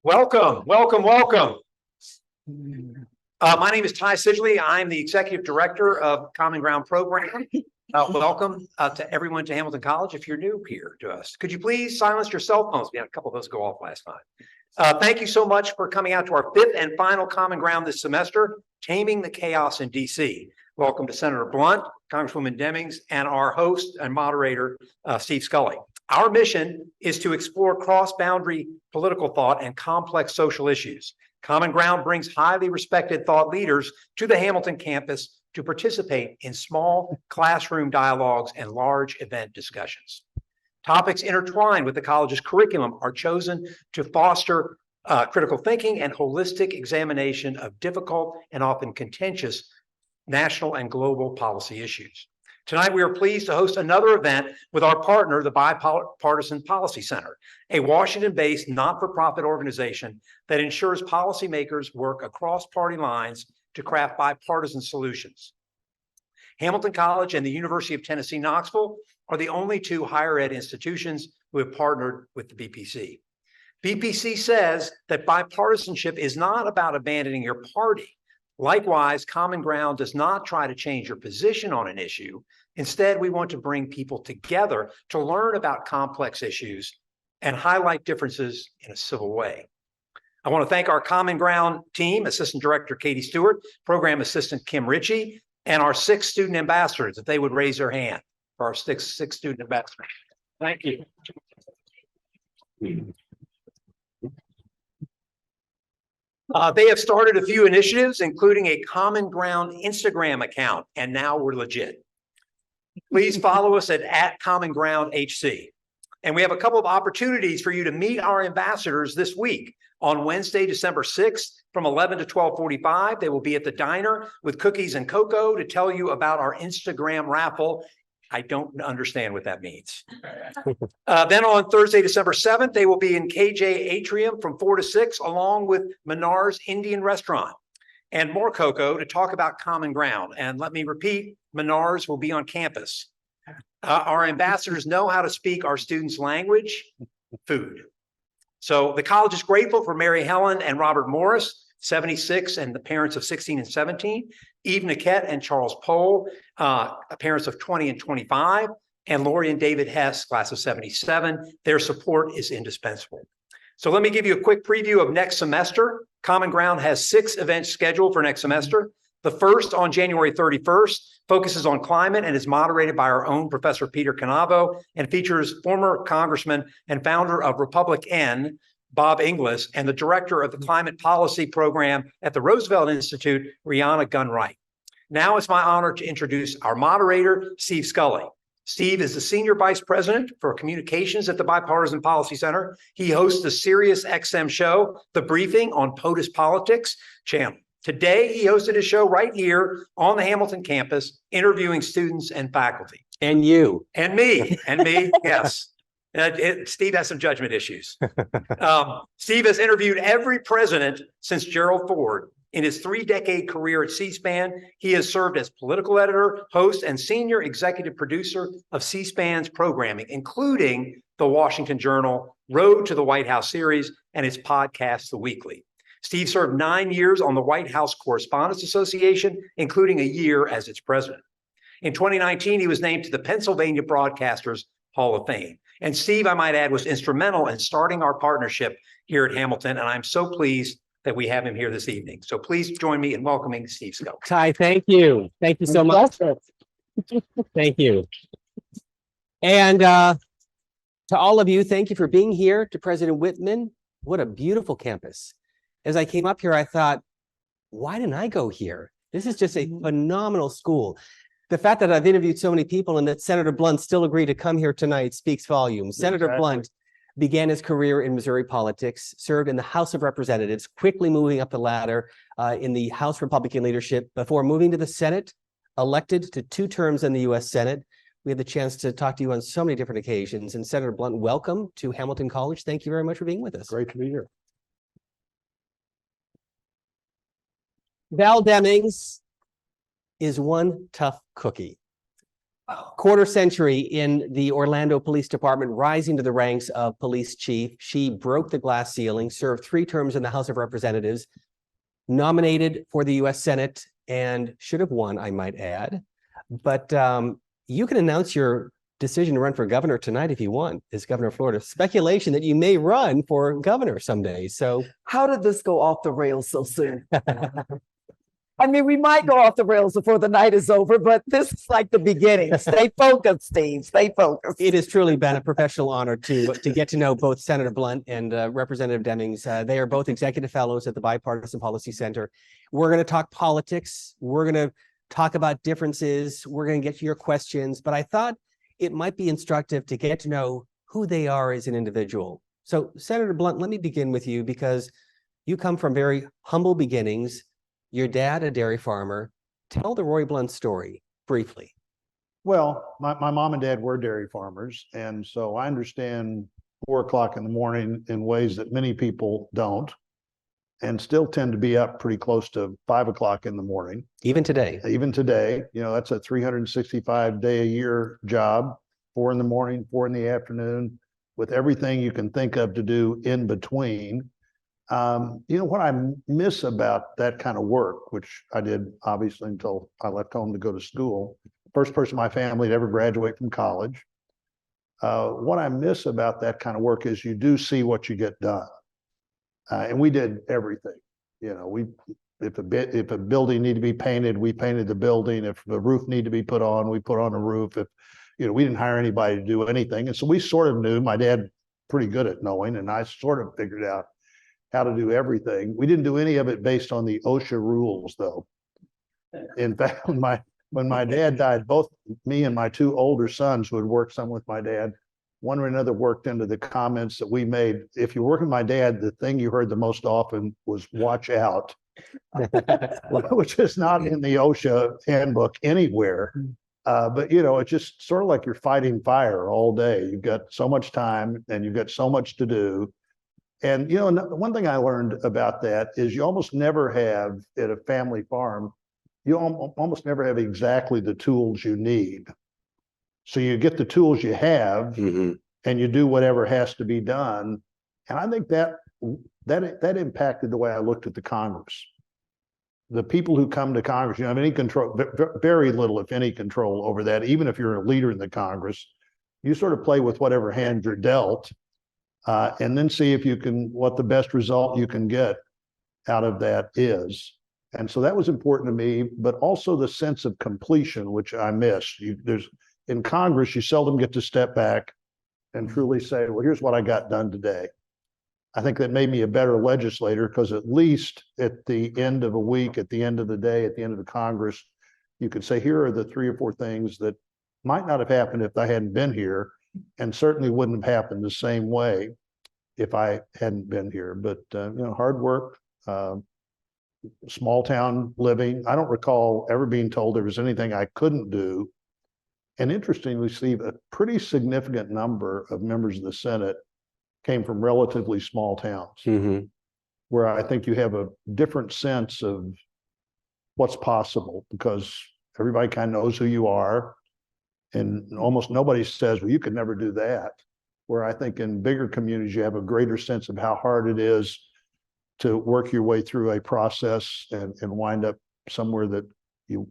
Welcome, welcome, welcome. My name is Ty Sidgley. I'm the Executive Director of Common Ground Program. Welcome to everyone to Hamilton College. If you're new here to us, could you please silence your cell phones? We had a couple of those go off last time. Thank you so much for coming out to our fifth and final Common Ground this semester, Taming the Chaos in DC. Welcome to Senator Blunt, Congresswoman Demings, and our host and moderator, Steve Scully. Our mission is to explore cross-boundary political thought and complex social issues. Common Ground brings highly respected thought leaders to the Hamilton campus to participate in small classroom dialogues and large event discussions. Topics intertwined with the college's curriculum are chosen to foster critical thinking and holistic examination of difficult and often contentious national and global policy issues. Tonight, we are pleased to host another event with our partner, the Bipartisan Policy Center, a Washington-based not-for-profit organization that ensures policymakers work across party lines to craft bipartisan solutions. Hamilton College and the University of Tennessee, Knoxville are the only two higher ed institutions who have partnered with the BPC. BPC says that bipartisanship is not about abandoning your party. Likewise, Common Ground does not try to change your position on an issue. Instead, we want to bring people together to learn about complex issues and highlight differences in a civil way. I want to thank our Common Ground team, Assistant Director Katie Stewart, Program Assistant Kim Ritchie, and our 6 student ambassadors, if they would raise their hand for our six student ambassadors. Thank you. They have started a few initiatives, including a Common Ground Instagram account, and now we're legit. Please follow us at Common Ground HC. And we have a couple of opportunities for you to meet our ambassadors this week. On Wednesday, December 6th, from 11 to 12:45, they will be at the diner with cookies and cocoa to tell you about our Instagram raffle. I don't understand what that means. Then on Thursday, December 7th, they will be in KJ Atrium from 4 to 6, along with Minar's Indian Restaurant and more cocoa to talk about Common Ground. And let me repeat, Minar's will be on campus. Our ambassadors know how to speak our students' language, food. So the college is grateful for Mary Helen and Robert Morris, 76, and the parents of 16 and 17, Eve Niquette and Charles Pohl, parents of 20 and 25, and Lori and David Hess, class of 77. Their support is indispensable. So let me give you a quick preview of next semester. Common Ground has 6 events scheduled for next semester. The first, on January 31st, focuses on climate and is moderated by our own Professor Peter Canavo and features former Congressman and founder of Republic N, Bob Inglis, and the director of the Climate Policy Program at the Roosevelt Institute, Rihanna Gunwright. Now it's my honor to introduce our moderator, Steve Scully. Steve is the Senior Vice President for Communications at the Bipartisan Policy Center. He hosts the Sirius XM show, The Briefing on POTUS Politics channel. Today, he hosted his show right here on the Hamilton campus, interviewing students and faculty. And you. And me, yes. Steve has some judgment issues. Steve has interviewed every president since Gerald Ford. In his 3-decade career at C-SPAN, he has served as political editor, host, and senior executive producer of C-SPAN's programming, including the Washington Journal, Road to the White House series, and its podcast, The Weekly. Steve served 9 years on the White House Correspondents Association, including a year as its president. In 2019, he was named to the Pennsylvania Broadcasters Hall of Fame. And Steve, I might add, was instrumental in starting our partnership here at Hamilton, and I'm so pleased that we have him here this evening. So please join me in welcoming Steve Scully. Ty, thank you. Thank you so much. Thank you. And to all of you, thank you for being here. To President Whitman, what a beautiful campus. As I came up here, I thought, why didn't I go here? This is just a phenomenal school. The fact that I've interviewed so many people and that Senator Blunt still agreed to come here tonight speaks volumes. Senator Blunt began his career in Missouri politics, served in the House of Representatives, quickly moving up the ladder in the House Republican leadership before moving to the Senate, elected to 2 terms in the U.S. Senate. We had the chance to talk to you on so many different occasions. And Senator Blunt, welcome to Hamilton College. Thank you very much for being with us. Great to be here. Val Demings is one tough cookie. quarter century in the Orlando Police Department, rising to the ranks of police chief. She broke the glass ceiling, served 3 terms in the House of Representatives, nominated for the U.S. Senate, and should have won, I might add. But you can announce your decision to run for governor tonight if you want, as governor of Florida. Speculation that you may run for governor someday. So How did this go off the rails so soon? I mean, we might go off the rails before the night is over, but this is like the beginning. Stay focused, Steve. Stay focused. it has truly been a professional honor to get to know both Senator Blunt and Representative Demings. They are both executive fellows at the Bipartisan Policy Center. We're going to talk politics. We're going to talk about differences. We're going to get to your questions. But I thought it might be instructive to get to know who they are as an individual. So, Senator Blunt, let me begin with you because you come from very humble beginnings. Your dad, a dairy farmer. Tell the Roy Blunt story briefly. Well, my mom and dad were dairy farmers, and so I understand 4 o'clock in the morning in ways that many people don't, and still tend to be up pretty close to 5 o'clock in the morning. Even today. Even today, that's a 365-day-a-year job, 4 in the morning, 4 in the afternoon, with everything you can think of to do in between. What I miss about that kind of work, which I did obviously until I left home to go to school, first person in my family to ever graduate from college. What I miss about that kind of work is you do see what you get done. And we did everything. If a building needed to be painted, we painted the building. If the roof needed to be put on, we put on a roof. If we didn't hire anybody to do anything. And so we sort of knew, my dad pretty good at knowing, and I sort of figured out how to do everything. We didn't do any of it based on the OSHA rules, though. In fact, when my dad died, both me and my 2 older sons who had worked some with my dad, one or another worked into the comments that we made. If you work with my dad, the thing you heard the most often was "watch out," which is not in the OSHA handbook anywhere. But it's just sort of like you're fighting fire all day. You've got so much time and you've got so much to do. And, one thing I learned about that is you almost never have at a family farm, you almost never have exactly the tools you need. So you get the tools you have and you do whatever has to be done. And I think that impacted the way I looked at the Congress. The people who come to Congress, you have any control, very little, if any, control over that. Even if you're a leader in the Congress, you sort of play with whatever hand you're dealt. And then see if you can, what the best result you can get out of that is. And so that was important to me, but also the sense of completion, which I miss. In Congress, you seldom get to step back and truly say, well, here's what I got done today. I think that made me a better legislator because at least at the end of a week, at the end of the day, at the end of the Congress, you could say, here are the 3 or 4 things that might not have happened if I hadn't been here, and certainly wouldn't have happened the same way if I hadn't been here. But hard work, small town living. I don't recall ever being told there was anything I couldn't do. And interestingly, Steve, a pretty significant number of members of the Senate came from relatively small towns, where I think you have a different sense of what's possible because everybody kind of knows who you are. And almost nobody says, well, you could never do that. Where I think in bigger communities, you have a greater sense of how hard it is to work your way through a process and wind up somewhere that you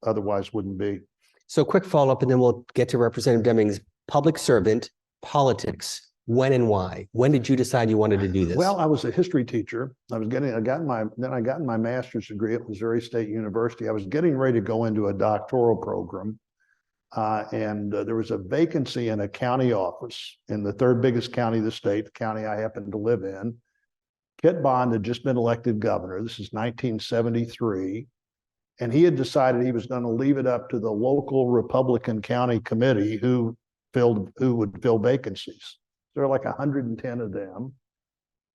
otherwise wouldn't be. So quick follow-up, and then we'll get to Representative Demings. Public servant, politics, when and why? When did you decide you wanted to do this? Well, I was a history teacher. I got my master's degree at Missouri State University. I was getting ready to go into a doctoral program. And there was a vacancy in a county office in the 3rd biggest county of the state, the county I happen to live in. Kit Bond had just been elected governor. This is 1973. And he had decided he was going to leave it up to the local Republican county committee who would fill vacancies. There were like 110 of them.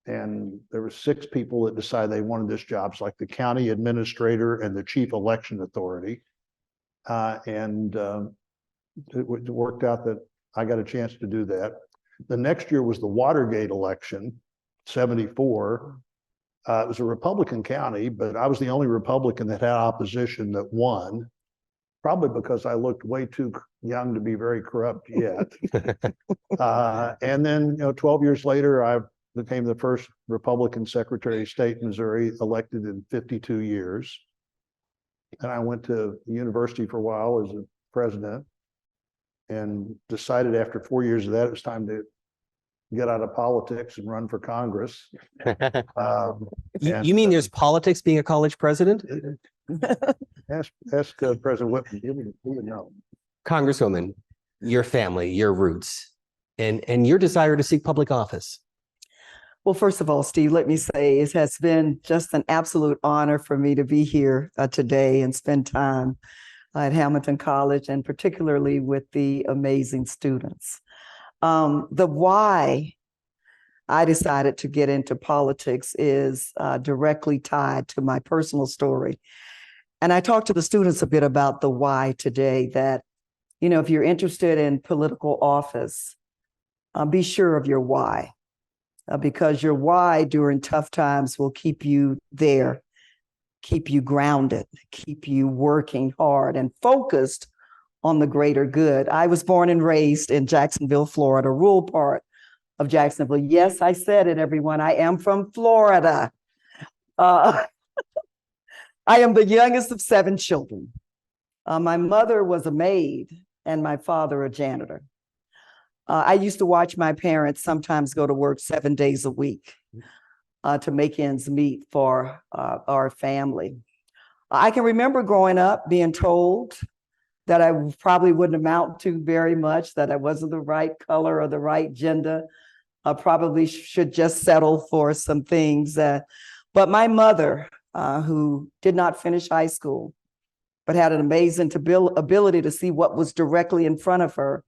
And there were 6 people that decided they wanted this job. It's like the county administrator and the chief election authority. It worked out that I got a chance to do that. The next year was the Watergate election, 74. It was a Republican county, but I was the only Republican that had opposition that won. probably because I looked way too young to be very corrupt yet. And then, 12 years later, I became the first Republican Secretary of State in Missouri, elected in 52 years. And I went to university for a while as a president and decided after 4 years of that, it was time to get out of politics and run for Congress. You mean there's politics being a college president? Ask President Whitman, he would know. Congresswoman, your family, your roots, and your desire to seek public office. Well, first of all, Steve, let me say it has been just an absolute honor for me to be here today and spend time at Hamilton College, and particularly with the amazing students. The why I decided to get into politics is directly tied to my personal story. And I talked to the students a bit about the why today, that, if you're interested in political office, be sure of your why. Because your why during tough times will keep you there, keep you grounded, keep you working hard and focused on the greater good. I was born and raised in Jacksonville, Florida, rural part of Jacksonville. Yes, I said it, everyone. I am from Florida. I am the youngest of 7 children. My mother was a maid and my father a janitor. I used to watch my parents sometimes go to work 7 days a week to make ends meet for our family. I can remember growing up being told that I probably wouldn't amount to very much, that I wasn't the right color or the right gender. I probably should just settle for some things. But my mother, who did not finish high school, but had an amazing ability to see what was directly in front of her,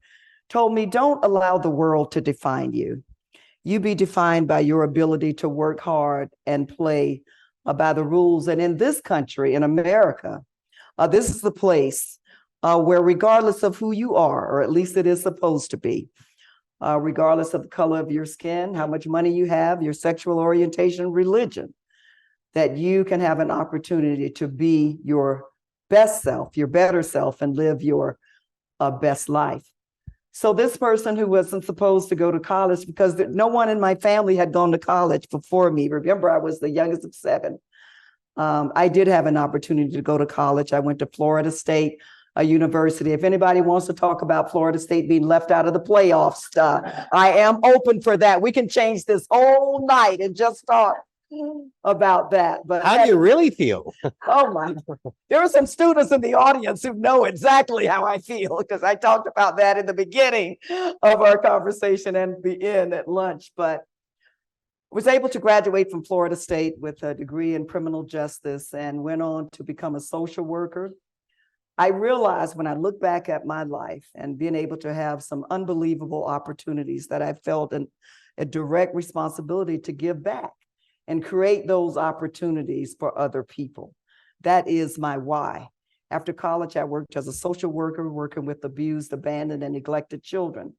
told me, don't allow the world to define you. You be defined by your ability to work hard and play by the rules. And in this country, in America, this is the place where regardless of who you are, or at least it is supposed to be, regardless of the color of your skin, how much money you have, your sexual orientation, religion, that you can have an opportunity to be your best self, your better self, and live your best life. So this person who wasn't supposed to go to college, because no one in my family had gone to college before me. Remember, I was the youngest of 7. I did have an opportunity to go to college. I went to Florida State University. If anybody wants to talk about Florida State being left out of the playoffs, I am open for that. We can change this whole night and just talk about that. But how do you really feel? Oh my, there are some students in the audience who know exactly how I feel, because I talked about that in the beginning of our conversation and the end at lunch. But was able to graduate from Florida State with a degree in criminal justice and went on to become a social worker. I realized when I look back at my life and being able to have some unbelievable opportunities, that I felt a direct responsibility to give back and create those opportunities for other people. That is my why. After college, I worked as a social worker, working with abused, abandoned, and neglected children.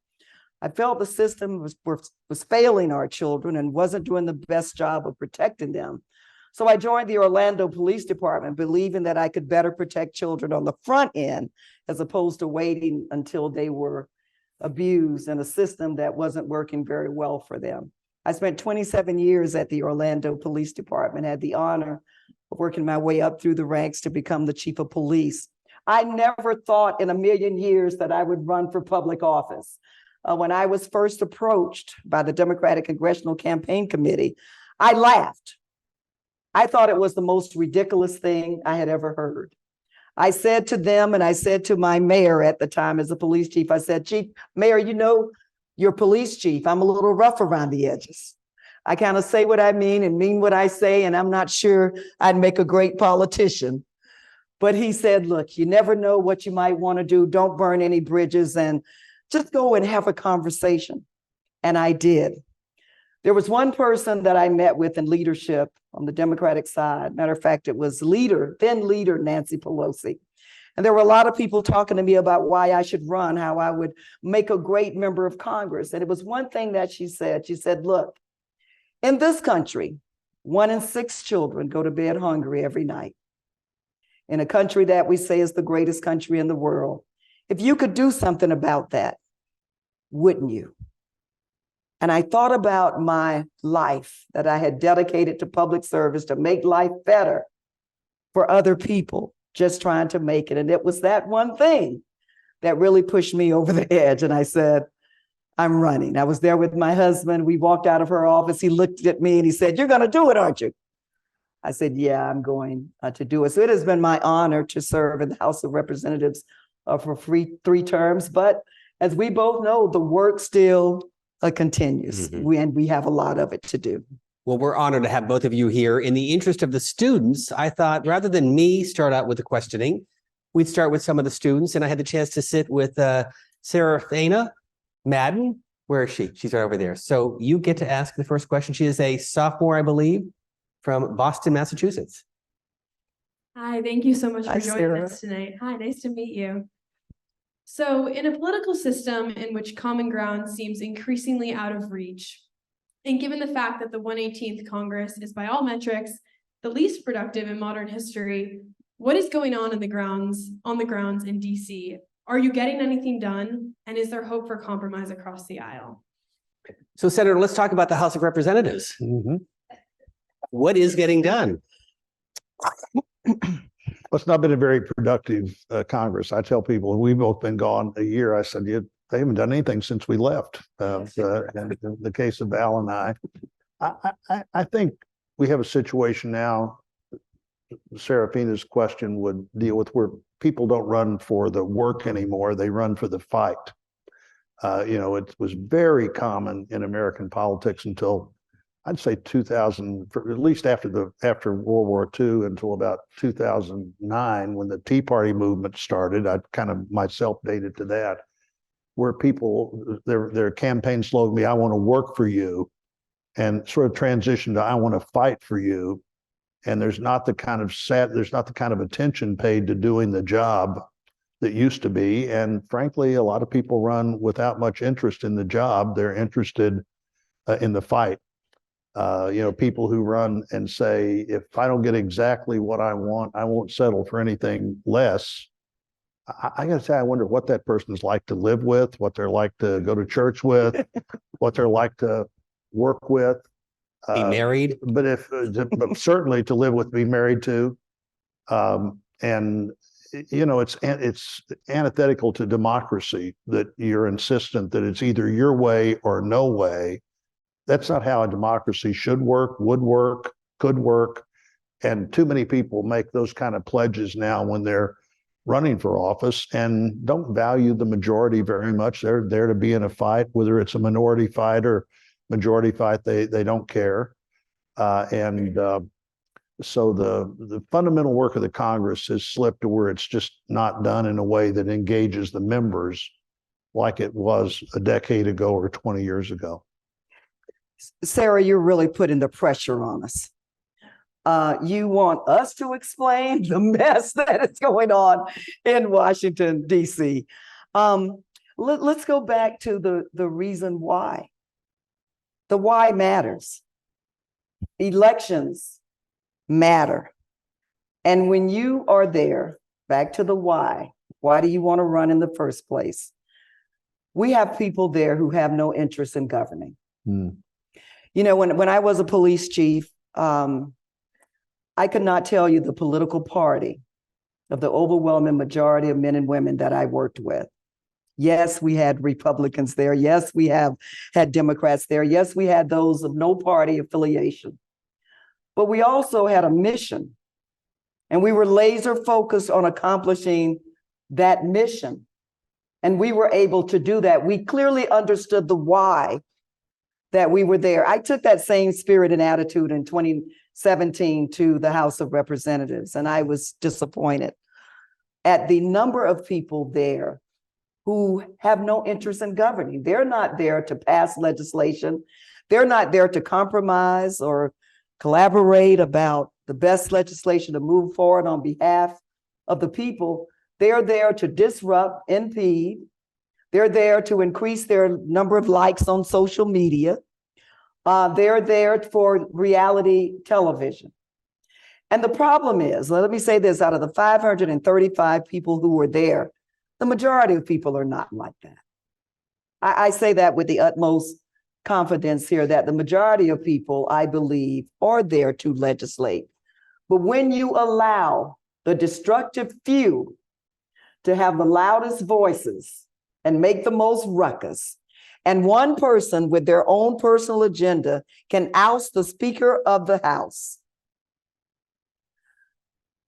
I felt the system was failing our children and wasn't doing the best job of protecting them. So I joined the Orlando Police Department, believing that I could better protect children on the front end, as opposed to waiting until they were abused in a system that wasn't working very well for them. I spent 27 years at the Orlando Police Department, had the honor of working my way up through the ranks to become the chief of police. I never thought in a million years that I would run for public office. When I was first approached by the Democratic Congressional Campaign Committee, I laughed. I thought it was the most ridiculous thing I had ever heard. I said to them, and I said to my mayor at the time as a police chief, I said, Chief, Mayor, you're police chief. I'm a little rough around the edges. I kind of say what I mean and mean what I say, and I'm not sure I'd make a great politician. But he said, look, you never know what you might want to do. Don't burn any bridges and just go and have a conversation. And I did. There was one person that I met with in leadership on the Democratic side. Matter of fact, it was then leader Nancy Pelosi. And there were a lot of people talking to me about why I should run, how I would make a great member of Congress. And it was one thing that she said. She said, look, in this country, 1 in 6 children go to bed hungry every night. in a country that we say is the greatest country in the world. If you could do something about that, wouldn't you? And I thought about my life that I had dedicated to public service to make life better for other people, just trying to make it. And it was that one thing that really pushed me over the edge. And I said, I'm running. I was there with my husband. We walked out of her office. He looked at me and he said, you're going to do it, aren't you? I said, yeah, I'm going to do it. So it has been my honor to serve in the House of Representatives for three terms. But as we both know, the work still continues. We have a lot of it to do. Well, we're honored to have both of you here. In the interest of the students, I thought rather than me start out with the questioning, we'd start with some of the students. And I had the chance to sit with Seraphina Madden. Where is she? She's right over there. So you get to ask the first question. She is a sophomore, I believe, from Boston, Massachusetts. Hi, thank you so much for Hi, joining Sarah. us tonight. Hi, nice to meet you. So in a political system in which common ground seems increasingly out of reach, and given the fact that the 118th Congress is by all metrics the least productive in modern history, what is going on the grounds in DC? Are you getting anything done? And is there hope for compromise across the aisle? So, Senator, let's talk about the House of Representatives. What is getting done? Well, it's not been a very productive Congress. I tell people, we've both been gone a year. I said, they haven't done anything since we left. In the case of Al and I think we have a situation now. Seraphina's question would deal with where people don't run for the work anymore. They run for the fight. It was very common in American politics until I'd say 2000, at least after World War II until about 2009, when the Tea Party movement started. I kind of myself dated to that, where people, their campaign slogan be, I want to work for you, and sort of transitioned to I want to fight for you. And there's not the kind of attention paid to doing the job that used to be. And frankly, a lot of people run without much interest in the job. They're interested in the fight. People who run and say, if I don't get exactly what I want, I won't settle for anything less. I got to say, I wonder what that person's like to live with, what they're like to go to church with, what they're like to work with. Be married. But certainly to live with, be married to. It's antithetical to democracy that you're insistent that it's either your way or no way. That's not how a democracy should work, would work, could work. And too many people make those kind of pledges now when they're running for office and don't value the majority very much. They're there to be in a fight, whether it's a minority fight or majority fight, they don't care. So the fundamental work of the Congress has slipped to where it's just not done in a way that engages the members like it was a decade ago or 20 years ago. Sarah, you're really putting the pressure on us. You want us to explain the mess that is going on in Washington, D.C. Let's go back to the reason why. The why matters. Elections matter. And when you are there, back to the why do you want to run in the first place? We have people there who have no interest in governing. When I was a police chief, I could not tell you the political party of the overwhelming majority of men and women that I worked with. Yes, we had Republicans there. Yes, we have had Democrats there. Yes, we had those of no party affiliation. But we also had a mission, and we were laser focused on accomplishing that mission. And we were able to do that. We clearly understood the why that we were there. I took that same spirit and attitude in 2017 to the House of Representatives, and I was disappointed at the number of people there who have no interest in governing. They're not there to pass legislation. They're not there to compromise or collaborate about the best legislation to move forward on behalf of the people. They're there to disrupt, impede. They're there to increase their number of likes on social media. They're there for reality television. And the problem is, let me say this, out of the 535 people who were there, the majority of people are not like that. I say that with the utmost confidence here, that the majority of people, I believe, are there to legislate. But when you allow the destructive few to have the loudest voices and make the most ruckus, and one person with their own personal agenda can oust the Speaker of the House,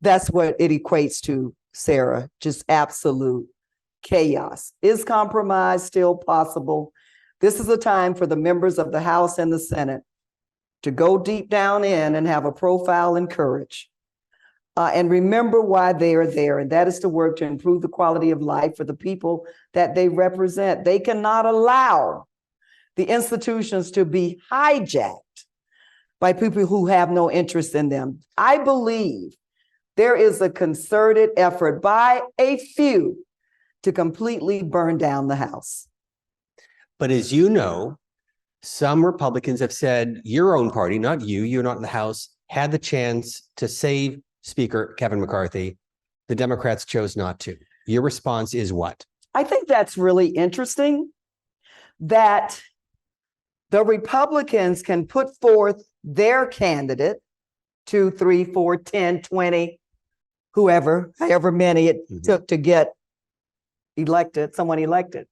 that's what it equates to, Sarah, just absolute chaos. Is compromise still possible? This is a time for the members of the House and the Senate to go deep down in and have a profile and courage. And remember why they are there, and that is to work to improve the quality of life for the people that they represent. They cannot allow the institutions to be hijacked by people who have no interest in them. I believe there is a concerted effort by a few to completely burn down the House. But as you know, some Republicans have said your own party, not you, you're not in the House, had the chance to save Speaker Kevin McCarthy. The Democrats chose not to. Your response is what? I think that's really interesting that the Republicans can put forth their candidate, 2, 3, 4, 10, 20, whoever, however many it took to get elected, someone elected.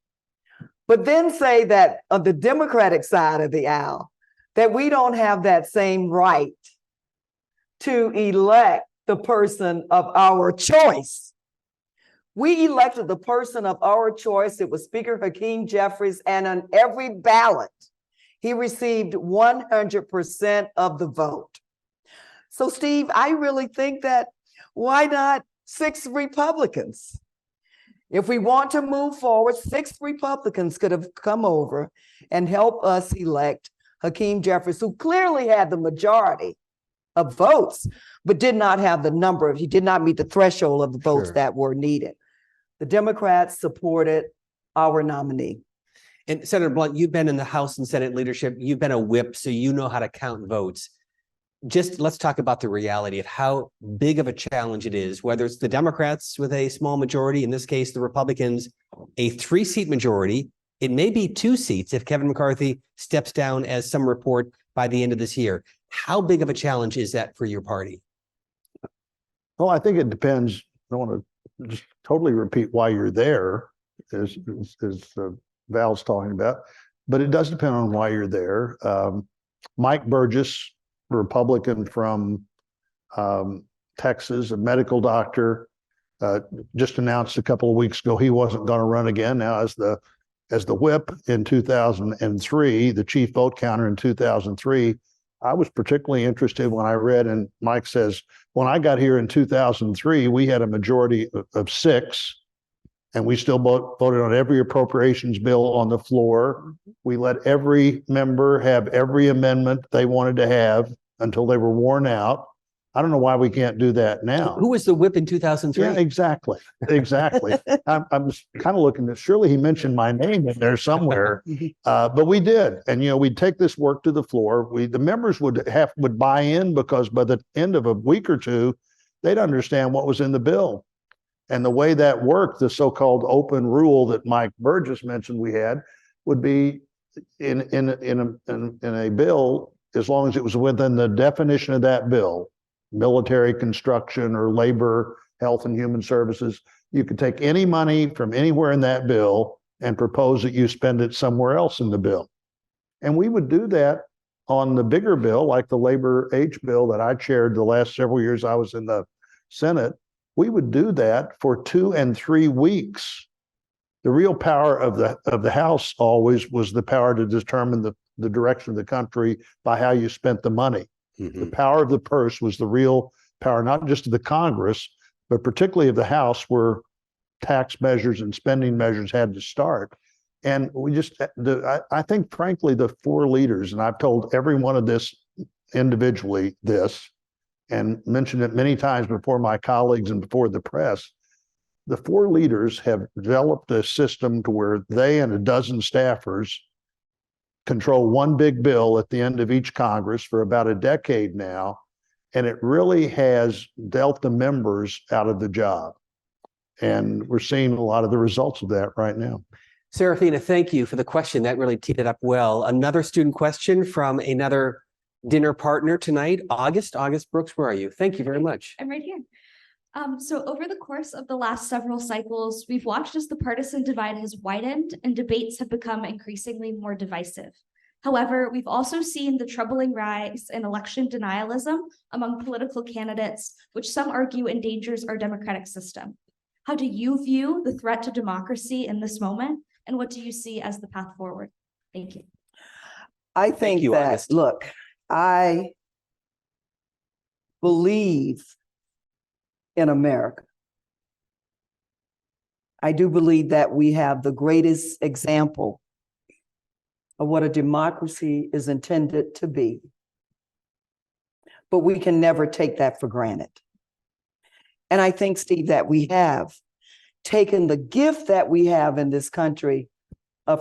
But then say that on the Democratic side of the aisle, that we don't have that same right to elect the person of our choice. We elected the person of our choice. It was Speaker Hakeem Jeffries, and on every ballot, he received 100% of the vote. So, Steve, I really think that why not 6 Republicans? If we want to move forward, 6 Republicans could have come over and helped us elect Hakeem Jeffries, who clearly had the majority of votes, but did not have the number he did not meet the threshold of the votes that were needed. The Democrats supported our nominee. And Senator Blunt, you've been in the House and Senate leadership. You've been a whip, so you know how to count votes. Just let's talk about the reality of how big of a challenge it is, whether it's the Democrats with a small majority, in this case, the Republicans, a 3-seat majority. It may be 2 seats if Kevin McCarthy steps down, as some report, by the end of this year. How big of a challenge is that for your party? Well, I think it depends. I don't want to just totally repeat why you're there, as Val's talking about, but it does depend on why you're there. Mike Burgess, Republican from Texas, a medical doctor, just announced a couple of weeks ago he wasn't going to run again. Now, as the whip in 2003, the chief vote counter in 2003, I was particularly interested when I read, and Mike says, when I got here in 2003, we had a majority of 6, and we still voted on every appropriations bill on the floor. We let every member have every amendment they wanted to have until they were worn out. I don't know why we can't do that now. Who was the whip in 2003? Yeah, exactly. I'm kind of looking at, surely he mentioned my name in there somewhere, but we did. And, we'd take this work to the floor. The members would buy in, because by the end of a week or two, they'd understand what was in the bill. And the way that worked, the so-called open rule that Mike Burgess mentioned we had, would be in a bill, as long as it was within the definition of that bill, military construction or labor, health and human services, you could take any money from anywhere in that bill and propose that you spend it somewhere else in the bill. And we would do that on the bigger bill, like the labor age bill that I chaired the last several years I was in the Senate. We would do that for 2 and 3 weeks. The real power of the House always was the power to determine the direction of the country by how you spent the money. Mm-hmm. The power of the purse was the real power, not just of the Congress, but particularly of the House, where tax measures and spending measures had to start. And I think, frankly, the 4 leaders, and I've told every one of this individually and mentioned it many times before my colleagues and before the press, the 4 leaders have developed a system to where they and a dozen staffers control one big bill at the end of each Congress for about a decade now. and it really has dealt the members out of the job. And we're seeing a lot of the results of that right now. Serafina, thank you for the question. That really teed it up well. Another student question from another dinner partner tonight. August Brooks, where are you? Thank you very much. I'm right here. So over the course of the last several cycles, we've watched as the partisan divide has widened and debates have become increasingly more divisive. However, we've also seen the troubling rise in election denialism among political candidates, which some argue endangers our democratic system. How do you view the threat to democracy in this moment? And what do you see as the path forward? Thank you. I think you, that, August. look, I believe in America. I do believe that we have the greatest example of what a democracy is intended to be. But we can never take that for granted. And I think, Steve, that we have taken the gift that we have in this country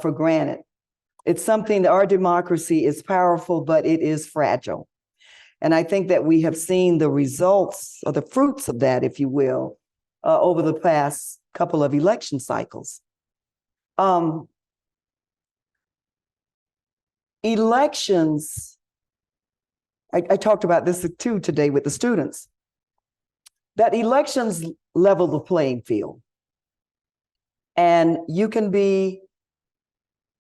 for granted. It's something that our democracy is powerful, but it is fragile. And I think that we have seen the results or the fruits of that, if you will, over the past couple of election cycles. Elections, I talked about this too today with the students, that elections level the playing field. And you can be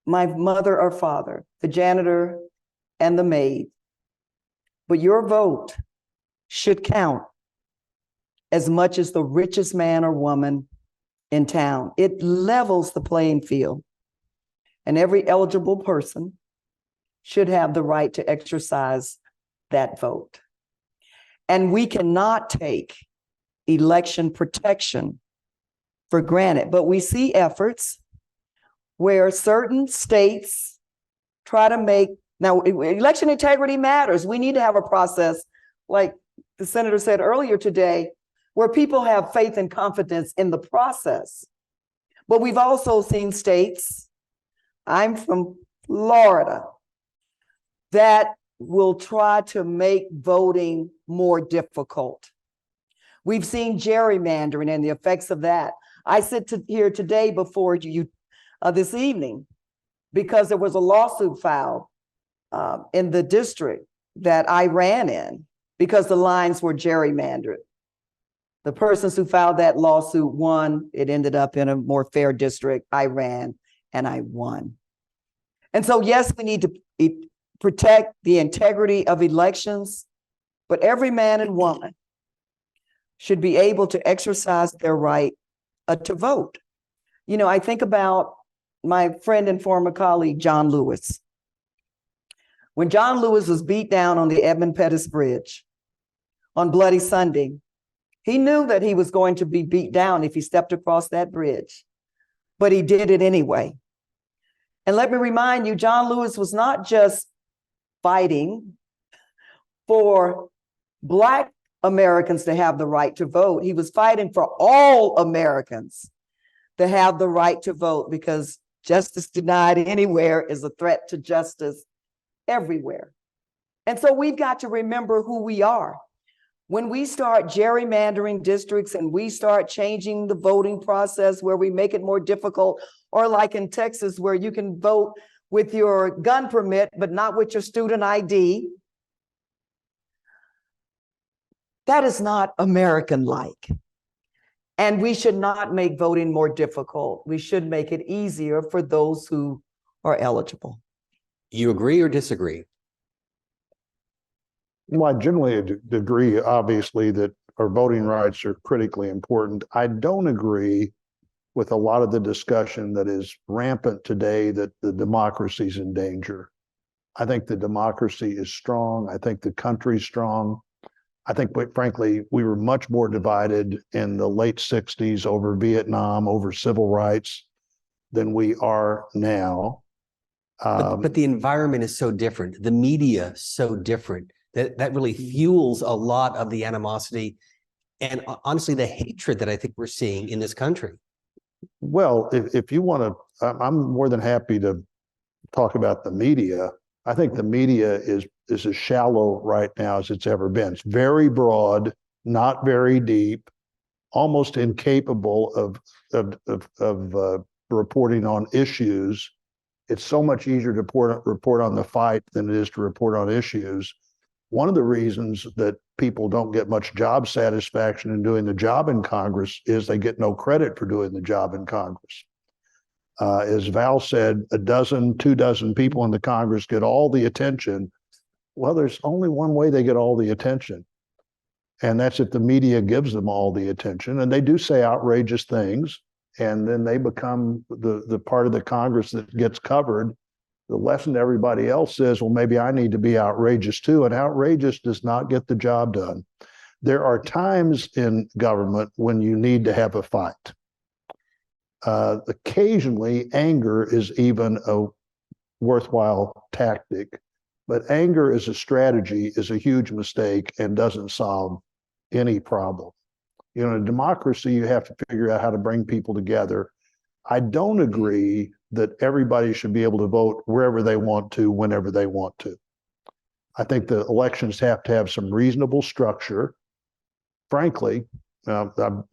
my mother or father, the janitor and the maid, but your vote should count as much as the richest man or woman in town. It levels the playing field, and every eligible person should have the right to exercise that vote. And we cannot take election protection for granted, but we see efforts where certain states try to make, now election integrity matters. We need to have a process, like the senator said earlier today, where people have faith and confidence in the process. But we've also seen states, I'm from Florida, that will try to make voting more difficult. We've seen gerrymandering and the effects of that. I sit here today before you this evening because there was a lawsuit filed in the district that I ran in because the lines were gerrymandered. The persons who filed that lawsuit won. It ended up in a more fair district. I ran and I won. And so, yes, we need to protect the integrity of elections, but every man and woman should be able to exercise their right to vote. You know, I think about my friend and former colleague, John Lewis. When John Lewis was beat down on the Edmund Pettus Bridge on Bloody Sunday, he knew that he was going to be beat down if he stepped across that bridge, but he did it anyway. And let me remind you, John Lewis was not just fighting for Black Americans to have the right to vote. He was fighting for all Americans to have the right to vote, because justice denied anywhere is a threat to justice everywhere. And so we've got to remember who we are. When we start gerrymandering districts and we start changing the voting process where we make it more difficult, or like in Texas where you can vote with your gun permit but not with your student ID, that is not American-like. And we should not make voting more difficult. We should make it easier for those who are eligible. You agree or disagree? Well, I generally agree, obviously, that our voting rights are critically important. I don't agree with a lot of the discussion that is rampant today that the democracy is in danger. I think the democracy is strong. I think the country's strong. I think, quite frankly, we were much more divided in the late 60s over Vietnam, over civil rights, than we are now. But the environment is so different. The media so different. That really fuels a lot of the animosity and honestly the hatred that I think we're seeing in this country. Well, if you want to, I'm more than happy to talk about the media. I think the media is is as shallow right now as it's ever been. It's very broad, not very deep, almost incapable of reporting on issues. It's so much easier to report on the fight than it is to report on issues. One of the reasons that people don't get much job satisfaction in doing the job in Congress is they get no credit for doing the job in Congress. As Val said, 2 dozen people in the Congress get all the attention. Well, there's only one way they get all the attention, and that's if the media gives them all the attention. And they do say outrageous things, and then they become the part of the Congress that gets covered. The lesson everybody else says, well, maybe I need to be outrageous too. And outrageous does not get the job done. There are times in government when you need to have a fight. Occasionally, anger is even a worthwhile tactic, but anger as a strategy is a huge mistake and doesn't solve any problem. You know, in a democracy, you have to figure out how to bring people together. I don't agree that everybody should be able to vote wherever they want to, whenever they want to. I think the elections have to have some reasonable structure. Frankly,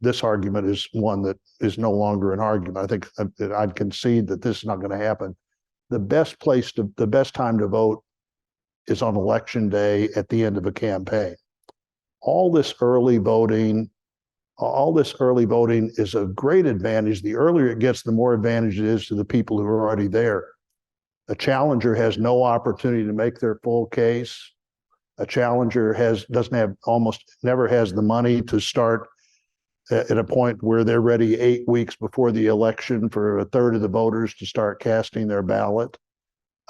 this argument is one that is no longer an argument. I think I'd concede that this is not going to happen. The best time to vote is on election day at the end of a campaign. All this early voting is a great advantage. The earlier it gets, the more advantage it is to the people who are already there. A challenger has no opportunity to make their full case. A challenger almost never has the money to start at a point where they're ready 8 weeks before the election for a third of the voters to start casting their ballot.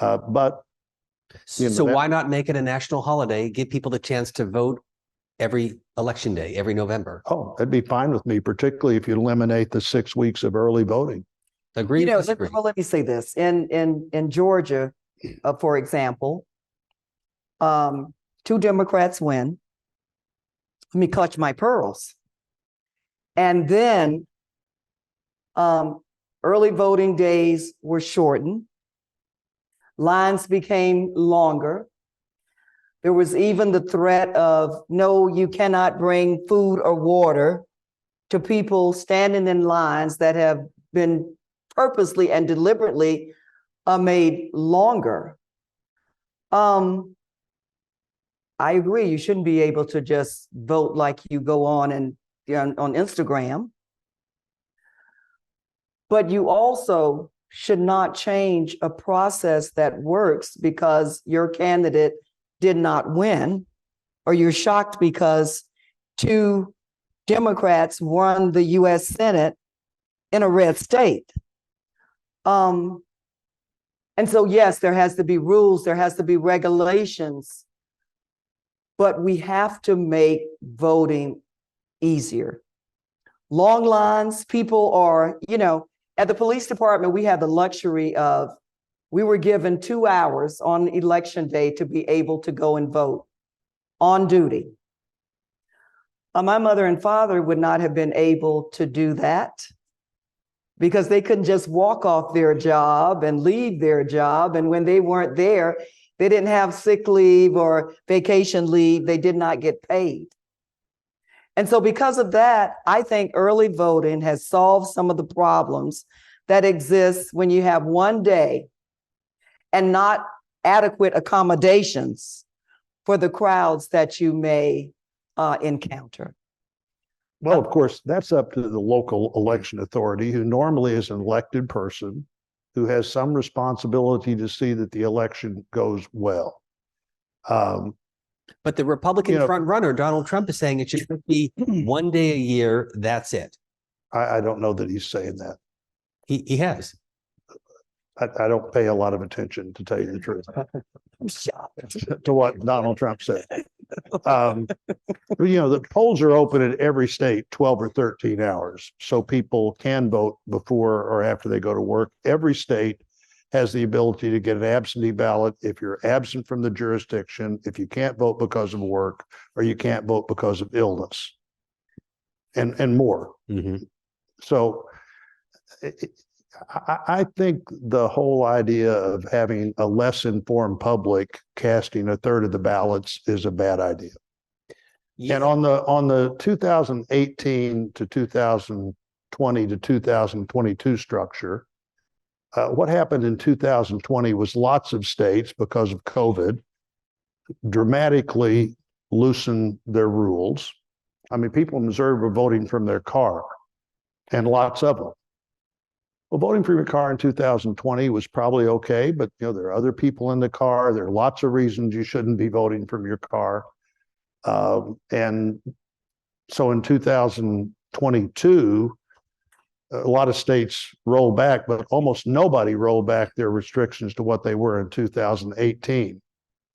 So why not make it a national holiday? Give people the chance to vote every election day, every November. Oh, that'd be fine with me, particularly if you eliminate the 6 weeks of early voting. Agree? You know, let me say this. In Georgia, for example, 2 Democrats win. Let me clutch my pearls. And then early voting days were shortened. Lines became longer. There was even the threat of, no, you cannot bring food or water to people standing in lines that have been purposely and deliberately made longer. I agree, you shouldn't be able to just vote like you go on Instagram. But you also should not change a process that works because your candidate did not win, or you're shocked because 2 Democrats won the U.S. Senate in a red state. And so, yes, there has to be rules, there has to be regulations, but we have to make voting easier. Long lines, people are, at the police department, we have the luxury of, we were given 2 hours on election day to be able to go and vote on duty. My mother and father would not have been able to do that because they couldn't just walk off their job and leave their job. And when they weren't there, they didn't have sick leave or vacation leave. They did not get paid. And so because of that, I think early voting has solved some of the problems that exist when you have one day and not adequate accommodations for the crowds that you may encounter. Well, of course, that's up to the local election authority, who normally is an elected person who has some responsibility to see that the election goes well. But the Republican front runner, Donald Trump, is saying it should be 1 day a year. That's it. I don't know that he's saying that. He has. I don't pay a lot of attention, to tell you the truth, to what Donald Trump said. The polls are open in every state 12 or 13 hours, so people can vote before or after they go to work. Every state has the ability to get an absentee ballot if you're absent from the jurisdiction, if you can't vote because of work, or you can't vote because of illness, and more. Mm-hmm. So I think the whole idea of having a less informed public casting a third of the ballots is a bad idea. Yeah. And on the 2018 to 2020 to 2022 structure, what happened in 2020 was lots of states, because of COVID, dramatically loosened their rules. I mean, people in Missouri were voting from their car, and lots of them. Well, voting from your car in 2020 was probably okay, but you know, there are other people in the car. There are lots of reasons you shouldn't be voting from your car. And so in 2022, a lot of states rolled back, but almost nobody rolled back their restrictions to what they were in 2018.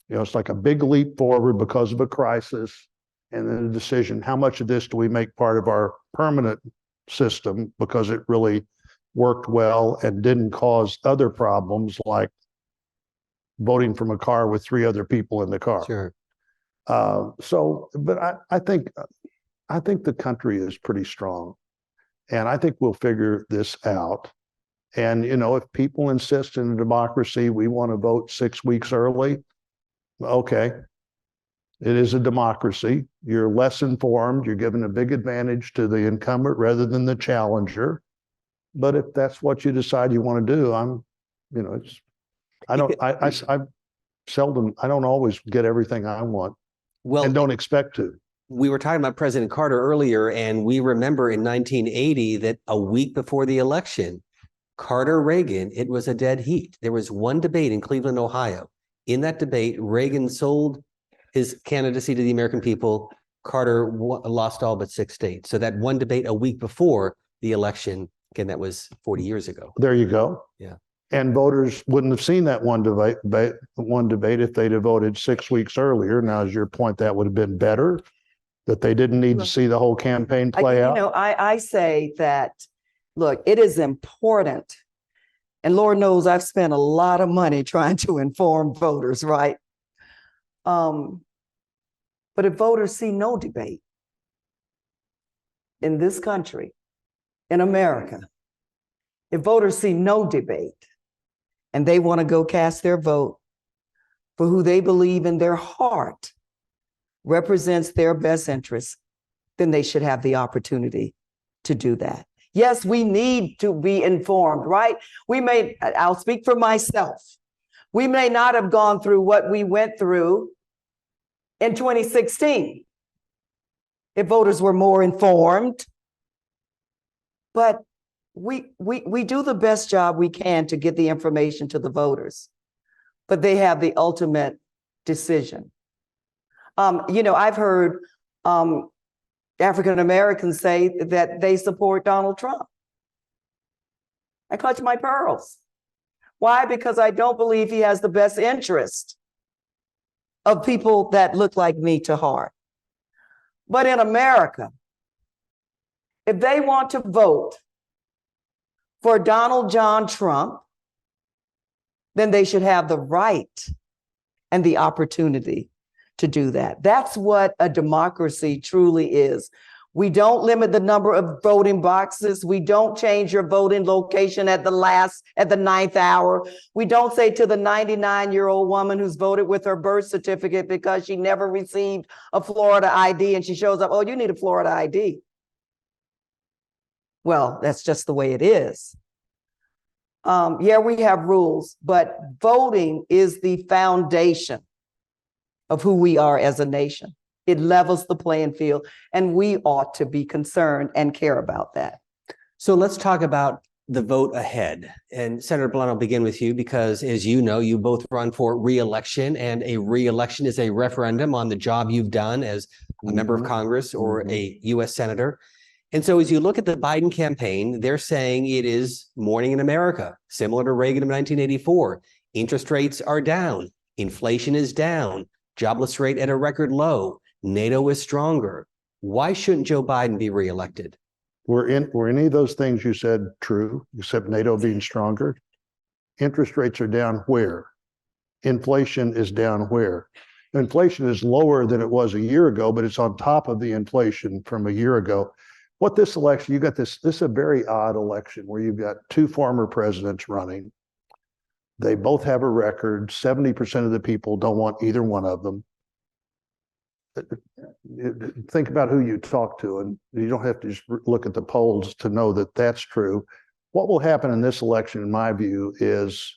You know, it's like a big leap forward because of a crisis, and then a decision, how much of this do we make part of our permanent system because it really worked well and didn't cause other problems like voting from a car with 3 other people in the car. Sure. But I think the country is pretty strong, and I think we'll figure this out. And, you know, if people insist in a democracy, we want to vote 6 weeks early, okay. It is a democracy. You're less informed. You're given a big advantage to the incumbent rather than the challenger. But if that's what you decide you want to do, I don't always get everything I want. Well, and don't expect to. We were talking about President Carter earlier, and we remember in 1980 that a week before the election, Carter-Reagan, it was a dead heat. There was one debate in Cleveland, Ohio. In that debate, Reagan sold his candidacy to the American people. Carter lost all but 6 states. So that one debate a week before the election, again, that was 40 years ago. There you go. Yeah. And voters wouldn't have seen that one debate if they'd have voted 6 weeks earlier. Now, is your point that would have been better? That they didn't need to see the whole campaign play out? You know, I say that, look, it is important. And Lord knows I've spent a lot of money trying to inform voters, right? But if voters see no debate in this country, in America, if voters see no debate and they want to go cast their vote for who they believe in their heart represents their best interests, then they should have the opportunity to do that. Yes, we need to be informed, right? I'll speak for myself. We may not have gone through what we went through in 2016 if voters were more informed, but we do the best job we can to get the information to the voters, but they have the ultimate decision. You know, I've heard African Americans say that they support Donald Trump. I clutch my pearls. Why? Because I don't believe he has the best interest of people that look like me to heart. But in America, if they want to vote for Donald John Trump, then they should have the right and the opportunity to do that. That's what a democracy truly is. We don't limit the number of voting boxes. We don't change your voting location at the 9th hour. We don't say to the 99-year-old woman who's voted with her birth certificate because she never received a Florida ID and she shows up, oh, you need a Florida ID. Well, that's just the way it is. Yeah, we have rules, but voting is the foundation of who we are as a nation. It levels the playing field, and we ought to be concerned and care about that. So let's talk about the vote ahead. And Senator Blunt, I'll begin with you because, as you know, you both run for re-election, and a re-election is a referendum on the job you've done as a member of Congress or a U.S. Senator. And so as you look at the Biden campaign, they're saying it is morning in America, similar to Reagan in 1984. Interest rates are down. Inflation is down. Jobless rate at a record low. NATO is stronger. Why shouldn't Joe Biden be reelected? Were any of those things you said true, except NATO being stronger? Interest rates are down where? Inflation is down where? Inflation is lower than it was a year ago, but it's on top of the inflation from a year ago. what this election, you got this is a very odd election where you've got two former presidents running. They both have a record. 70% of the people don't want either one of them. Think about who you talk to, and you don't have to just look at the polls to know that that's true. What will happen in this election, in my view, is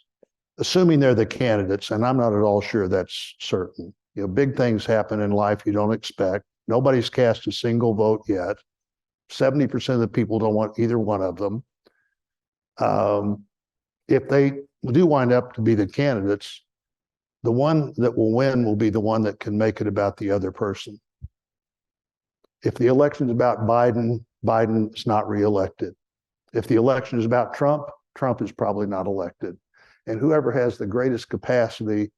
assuming they're the candidates, and I'm not at all sure that's certain. You know, big things happen in life you don't expect. Nobody's cast a single vote yet. 70% of the people don't want either one of them. If they do wind up to be the candidates, the one that will win will be the one that can make it about the other person. If the election is about Biden, Biden is not reelected. If the election is about Trump, Trump is probably not elected. And whoever has the greatest capacity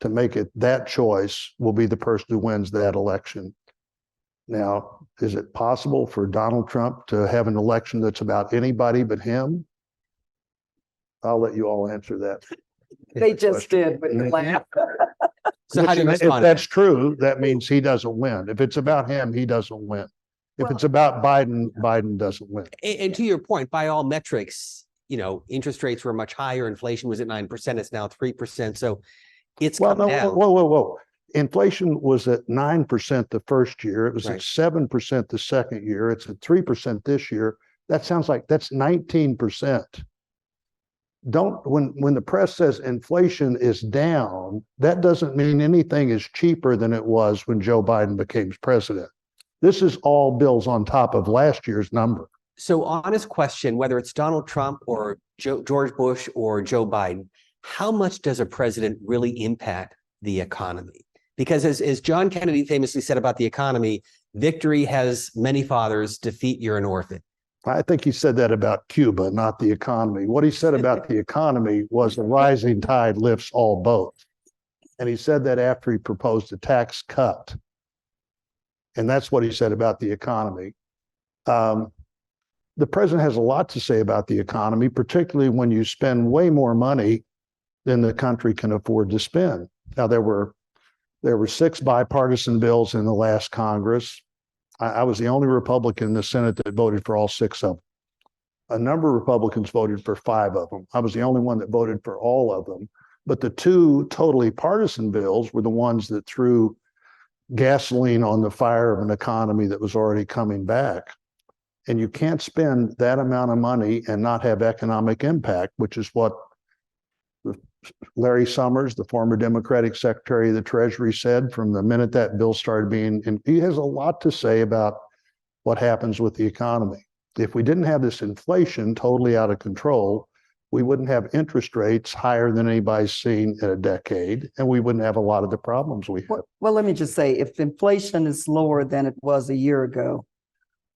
to make it that choice will be the person who wins that election. Now, is it possible for Donald Trump to have an election that's about anybody but him? I'll let you all answer that. They just did with the laugh. So how do you If respond? that's true, that means he doesn't win. If it's about him, he doesn't win. If it's about Biden, Biden doesn't win. And to your point, by all metrics, you know, interest rates were much higher. Inflation was at 9%. It's now 3%. So it's Well, come no, down. whoa. Inflation was at 9% the first year. It was Right. at 7% the second year. It's at 3% this year. That sounds like that's 19%. When the press says inflation is down, that doesn't mean anything is cheaper than it was when Joe Biden became president. This is all bills on top of last year's number. So honest question, whether it's Donald Trump or George Bush or Joe Biden, how much does a president really impact the economy? Because as John Kennedy famously said about the economy, victory has many fathers, defeat, you're an orphan. I think he said that about Cuba, not the economy. What he said about the economy was a rising tide lifts all boats. And he said that after he proposed a tax cut. And that's what he said about the economy. The president has a lot to say about the economy, particularly when you spend way more money than the country can afford to spend. Now, there were 6 bipartisan bills in the last Congress. I was the only Republican in the Senate that voted for all 6 of them. A number of Republicans voted for 5 of them. I was the only one that voted for all of them. But the 2 totally partisan bills were the ones that threw gasoline on the fire of an economy that was already coming back. And you can't spend that amount of money and not have economic impact, which is what Larry Summers, the former Democratic Secretary of the Treasury, said from the minute that bill started being, and he has a lot to say about what happens with the economy. If we didn't have this inflation totally out of control, we wouldn't have interest rates higher than anybody's seen in a decade, and we wouldn't have a lot of the problems we have. Well, let me just say, if inflation is lower than it was a year ago,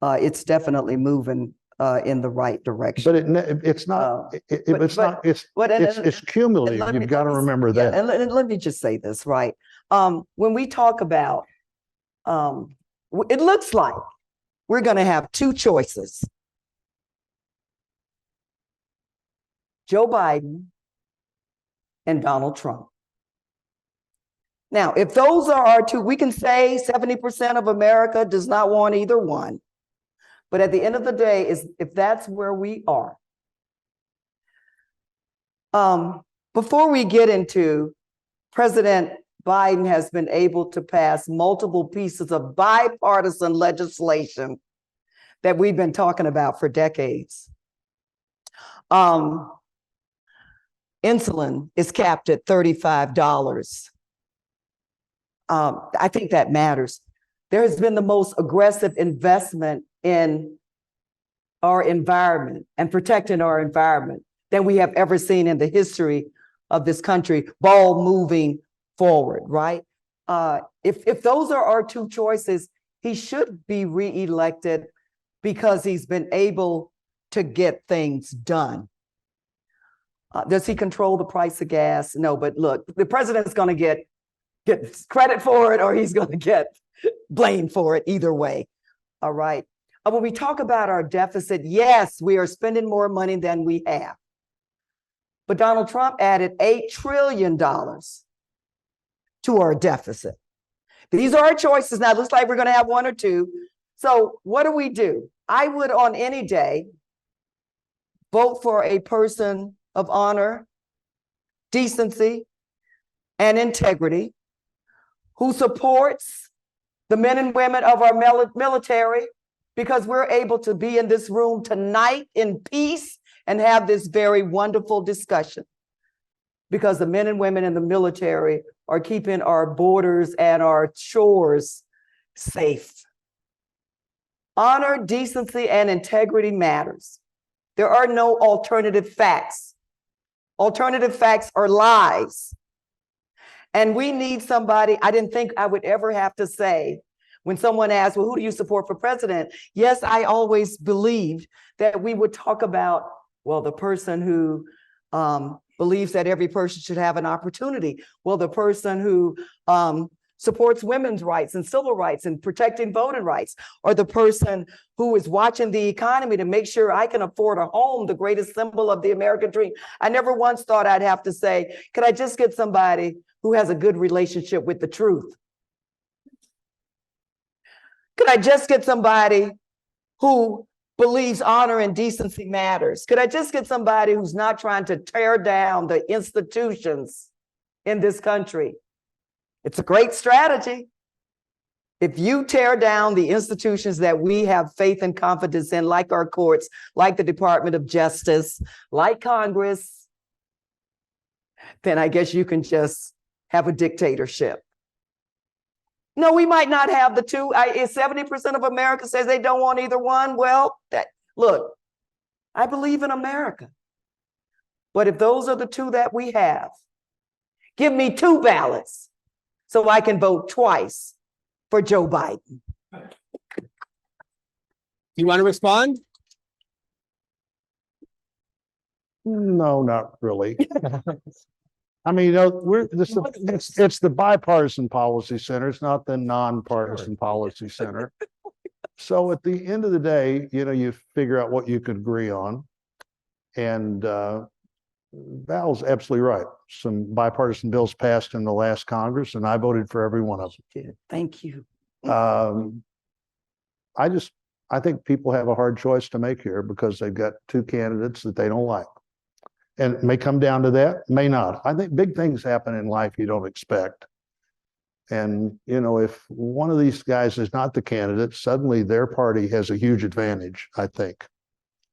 it's definitely moving in the right direction. But it's not. It's cumulative. You've got to remember that. And let me just say this, right? When we talk about, it looks like we're going to have 2 choices: Joe Biden and Donald Trump. Now, if those are our 2, we can say 70% of America does not want either one. But at the end of the day, if that's where we are, before we get into President Biden has been able to pass multiple pieces of bipartisan legislation that we've been talking about for decades. Insulin is capped at $35. I think that matters. There has been the most aggressive investment in our environment and protecting our environment than we have ever seen in the history of this country, ball moving forward, right? If those are our 2 choices, he should be reelected because he's been able to get things done. Does he control the price of gas? No, but look, the president's going to get credit for it, or he's going to get blamed for it either way. All right. When we talk about our deficit, yes, we are spending more money than we have. But Donald Trump added $8 trillion to our deficit. These are our choices now. Looks like we're going to have 1 or 2. So what do? I would on any day vote for a person of honor, decency, and integrity who supports the men and women of our military, because we're able to be in this room tonight in peace and have this very wonderful discussion, because the men and women in the military are keeping our borders and our shores safe. Honor, decency, and integrity matters. There are no alternative facts. Alternative facts are lies. And we need somebody. I didn't think I would ever have to say, when someone asked, well, who do you support for president? Yes, I always believed that we would talk about, well, the person who believes that every person should have an opportunity. Well, the person who supports women's rights and civil rights and protecting voting rights, or the person who is watching the economy to make sure I can afford a home, the greatest symbol of the American dream. I never once thought I'd have to say, could I just get somebody who has a good relationship with the truth? Could I just get somebody who believes honor and decency matters? Could I just get somebody who's not trying to tear down the institutions in this country? It's a great strategy. If you tear down the institutions that we have faith and confidence in, like our courts, like the Department of Justice, like Congress, then I guess you can just have a dictatorship. No, we might not have the two. 70% of America says they don't want either one. Well, look, I believe in America. But if those are the two that we have, give me 2 ballots so I can vote twice for Joe Biden. You want to respond? No, not really. I mean, it's the Bipartisan Policy Center. It's not the Nonpartisan Policy Center. So at the end of the day, you figure out what you could agree on. And Val's absolutely right. Some bipartisan bills passed in the last Congress, and I voted for every one of them. Thank you. I think people have a hard choice to make here because they've got 2 candidates that they don't like. And it may come down to that, may not. I think big things happen in life you don't expect. And, if one of these guys is not the candidate, suddenly their party has a huge advantage, I think.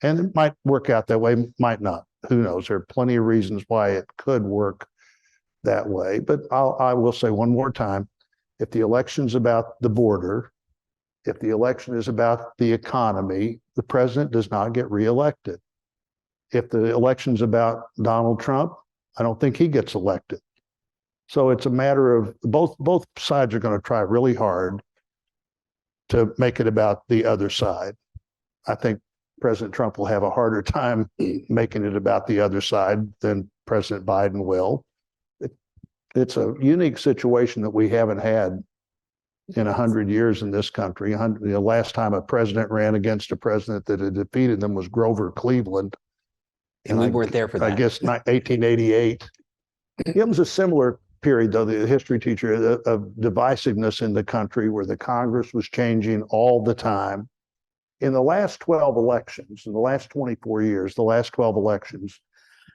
And it might work out that way, might not. Who knows? There are plenty of reasons why it could work that way. But I will say one more time, if the election's about the border, if the election is about the economy, the president does not get reelected. If the election's about Donald Trump, I don't think he gets elected. So it's a matter of both sides are going to try really hard to make it about the other side. I think President Trump will have a harder time making it about the other side than President Biden will. It's a unique situation that we haven't had in 100 years in this country. The last time a president ran against a president that had defeated them was Grover Cleveland. And we weren't there for that. I guess 1888. It was a similar period, though, the history teacher, of divisiveness in the country where the Congress was changing all the time. In the last 12 elections, in the last 24 years, the last 12 elections,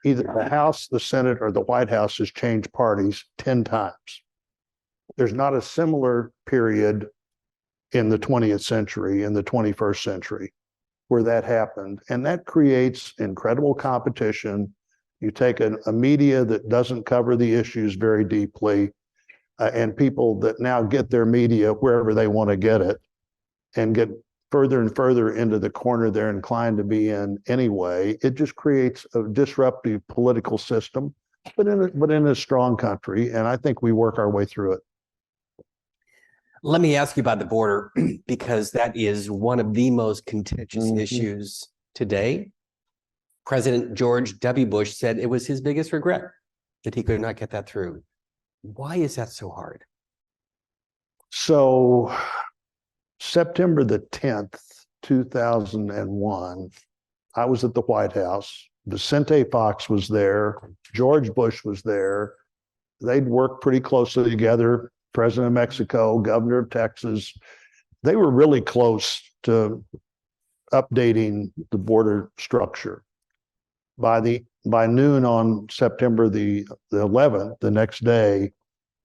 either the House, the Senate, or the White House has changed parties 10 times. There's not a similar period in the 20th century, in the 21st century, where that happened. And that creates incredible competition. You take a media that doesn't cover the issues very deeply, and people that now get their media wherever they want to get it and get further and further into the corner they're inclined to be in anyway. It just creates a disruptive political system, but in a strong country. And I think we work our way through it. Let me ask you about the border, because that is one of the most contentious issues today. President George W. Bush said it was his biggest regret that he could not get that through. Why is that so hard? So September the 10th, 2001, I was at the White House. Vicente Fox was there. George Bush was there. They'd worked pretty closely together. President of Mexico, governor of Texas. They were really close to updating the border structure. By noon on September the 11th, the next day,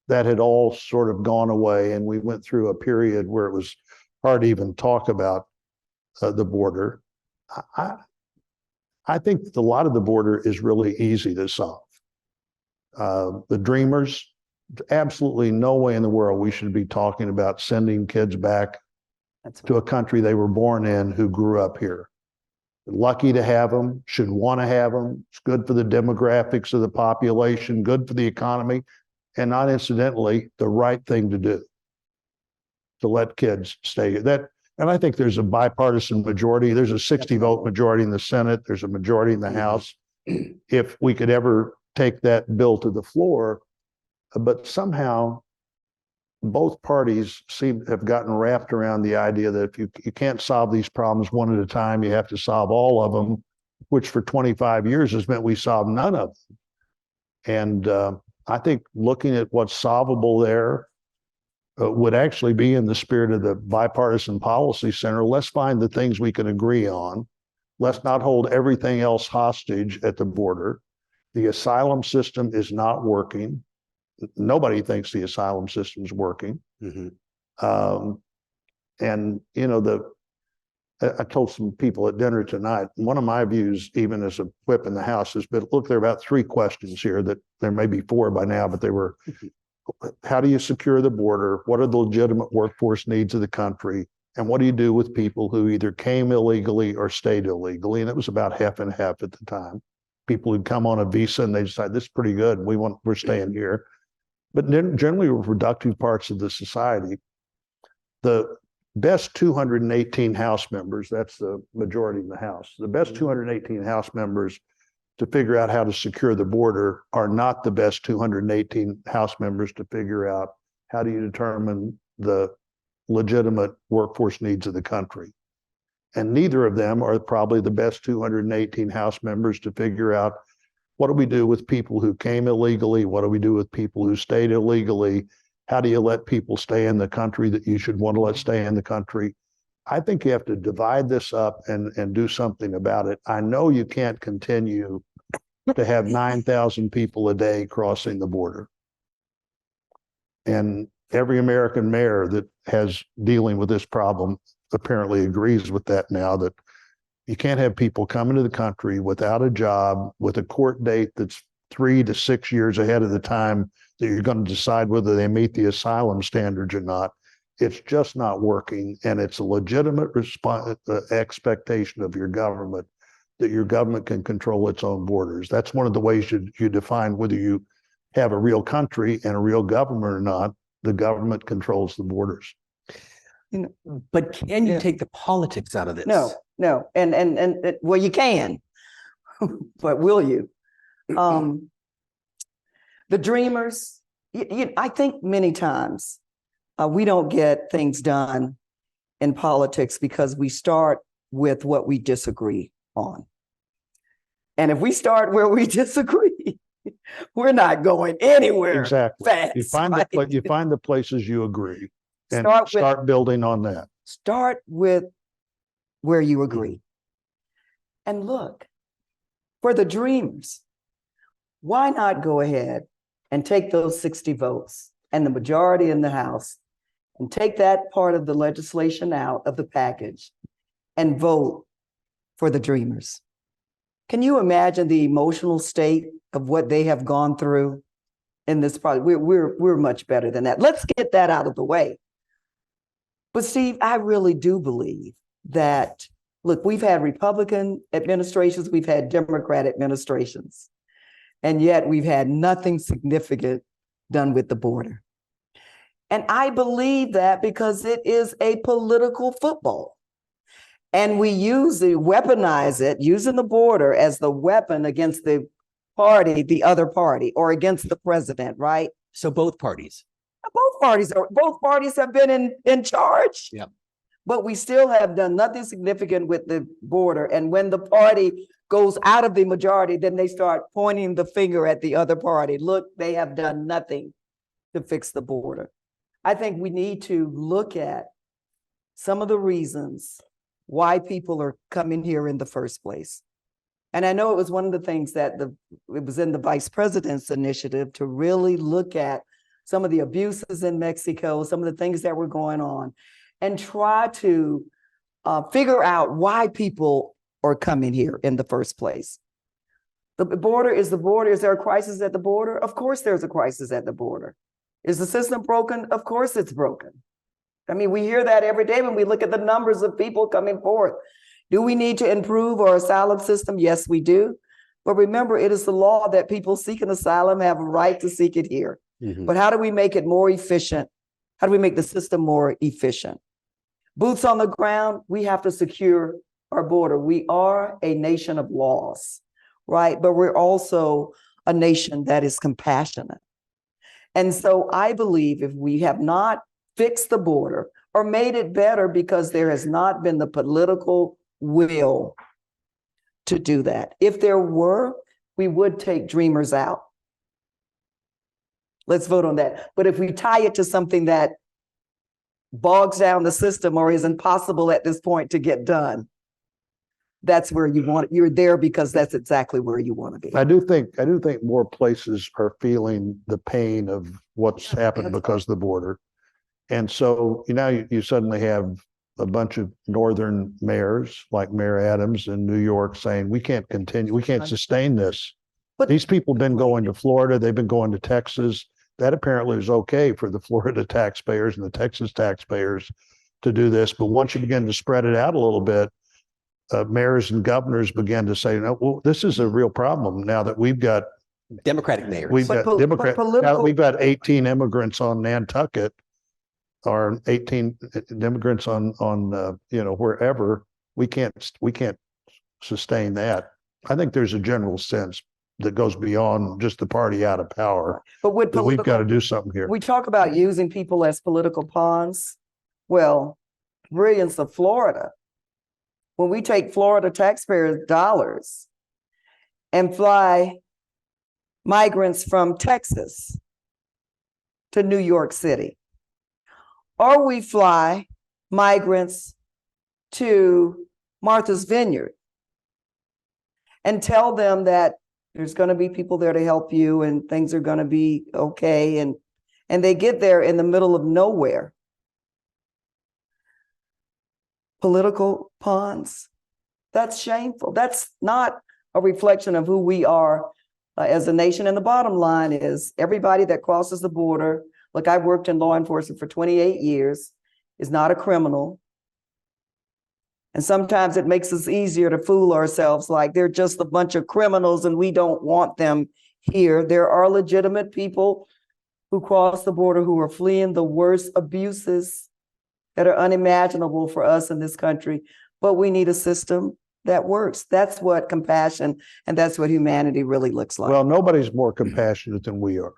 that had all sort of gone away, and we went through a period where it was hard to even talk about the border. I think a lot of the border is really easy to solve. The dreamers, absolutely no way in the world we should be talking about sending kids back to a country they were born in who grew up here. Lucky to have them, should want to have them. It's good for the demographics of the population, good for the economy, and not incidentally, the right thing to do to let kids stay. And I think there's a bipartisan majority. There's a 60-vote majority in the Senate. There's a majority in the House. If we could ever take that bill to the floor, but somehow both parties seem to have gotten wrapped around the idea that if you can't solve these problems one at a time, you have to solve all of them, which for 25 years has meant we solved none of them. And I think looking at what's solvable there would actually be in the spirit of the Bipartisan Policy Center. Let's find the things we can agree on. Let's not hold everything else hostage at the border. The asylum system is not working. Nobody thinks the asylum system is working. And, you know, I told some people at dinner tonight, one of my views, even as a whip in the House, has been, look, there are about 3 questions here that there may be 4 by now, but they were, how do you secure the border? What are the legitimate workforce needs of the country? And what do you do with people who either came illegally or stayed illegally? And it was about half and half at the time. People who'd come on a visa and they decide this is pretty good. We're staying here. But then generally we're productive parts of the society. The best 218 House members, that's the majority in the House, the best 218 House members to figure out how to secure the border are not the best 218 House members to figure out how do you determine the legitimate workforce needs of the country. And neither of them are probably the best 218 House members to figure out what do we do with people who came illegally? What do we do with people who stayed illegally? How do you let people stay in the country that you should want to let stay in the country? I think you have to divide this up and do something about it. I know you can't continue to have 9,000 people a day crossing the border. And every American mayor that has dealing with this problem apparently agrees with that now, that you can't have people come into the country without a job, with a court date that's 3 to 6 years ahead of the time that you're going to decide whether they meet the asylum standards or not. It's just not working. And it's a legitimate expectation of your government that your government can control its own borders. That's one of the ways you define whether you have a real country and a real government or not. The government controls the borders. You know, But can you take the politics out of this? no. And well, you can, but will you? The dreamers, I think many times we don't get things done in politics because we start with what we disagree on. And if we start where we disagree, we're not going anywhere. Exactly. Fast, You find right? you find the places you agree and Start building on that. Start with where you agree. And look, for the dreamers, why not go ahead and take those 60 votes and the majority in the House and take that part of the legislation out of the package and vote for the dreamers? Can you imagine the emotional state of what they have gone through in this project? We're much better than that. Let's get that out of the way. But Steve, I really do believe that, look, we've had Republican administrations, we've had Democrat administrations, and yet we've had nothing significant done with the border. And I believe that because it is a political football. And we weaponize it, using the border as the weapon against the party, the other party, or against the president, right? So both parties. Both parties have been in charge. Yep. But we still have done nothing significant with the border. And when the party goes out of the majority, then they start pointing the finger at the other party. Look, they have done nothing to fix the border. I think we need to look at some of the reasons why people are coming here in the first place. And I know it was one of the things that it was in the vice president's initiative to really look at some of the abuses in Mexico, some of the things that were going on, and try to figure out why people are coming here in the first place. The border is the border. Is there a crisis at the border? Of course there's a crisis at the border. Is the system broken? Of course it's broken. I mean, we hear that every day when we look at the numbers of people coming forth. Do we need to improve our asylum system? Yes, we do. But remember, it is the law that people seeking asylum have a right to seek it here. Mhm. But how do we make it more efficient? How do we make the system more efficient? Boots on the ground, we have to secure our border. We are a nation of laws, right? But we're also a nation that is compassionate. And so I believe if we have not fixed the border or made it better because there has not been the political will to do that. If there were, we would take dreamers out. Let's vote on that. But if we tie it to something that bogs down the system or is impossible at this point to get done, that's where you want it. You're there because that's exactly where you want to be. I do think more places are feeling the pain of what's happened because of the border. And so you suddenly have a bunch of northern mayors like Mayor Adams in New York saying, we can't continue, we can't sustain this. But these people have been going to Florida, they've been going to Texas. That apparently is okay for the Florida taxpayers and the Texas taxpayers to do this. But once you begin to spread it out a little bit, mayors and governors began to say, no, well, this is a real problem now that we've got Democratic mayors. We've got Democrat. Now that we've got 18 immigrants on Nantucket, or 18 immigrants on wherever. We can't sustain that. I think there's a general sense that goes beyond just the party out of power. But with that we've got to do something here. We talk about using people as political pawns. Well, brilliance of Florida. When we take Florida taxpayers' dollars and fly migrants from Texas to New York City, or we fly migrants to Martha's Vineyard and tell them that there's going to be people there to help you and things are going to be okay. And they get there in the middle of nowhere. Political pawns. That's shameful. That's not a reflection of who we are as a nation. And the bottom line is everybody that crosses the border, look, I worked in law enforcement for 28 years, is not a criminal. And sometimes it makes us easier to fool ourselves like they're just a bunch of criminals and we don't want them here. There are legitimate people who cross the border who are fleeing the worst abuses that are unimaginable for us in this country, but we need a system that works. That's what compassion and that's what humanity really looks like. Well, nobody's more compassionate than we are.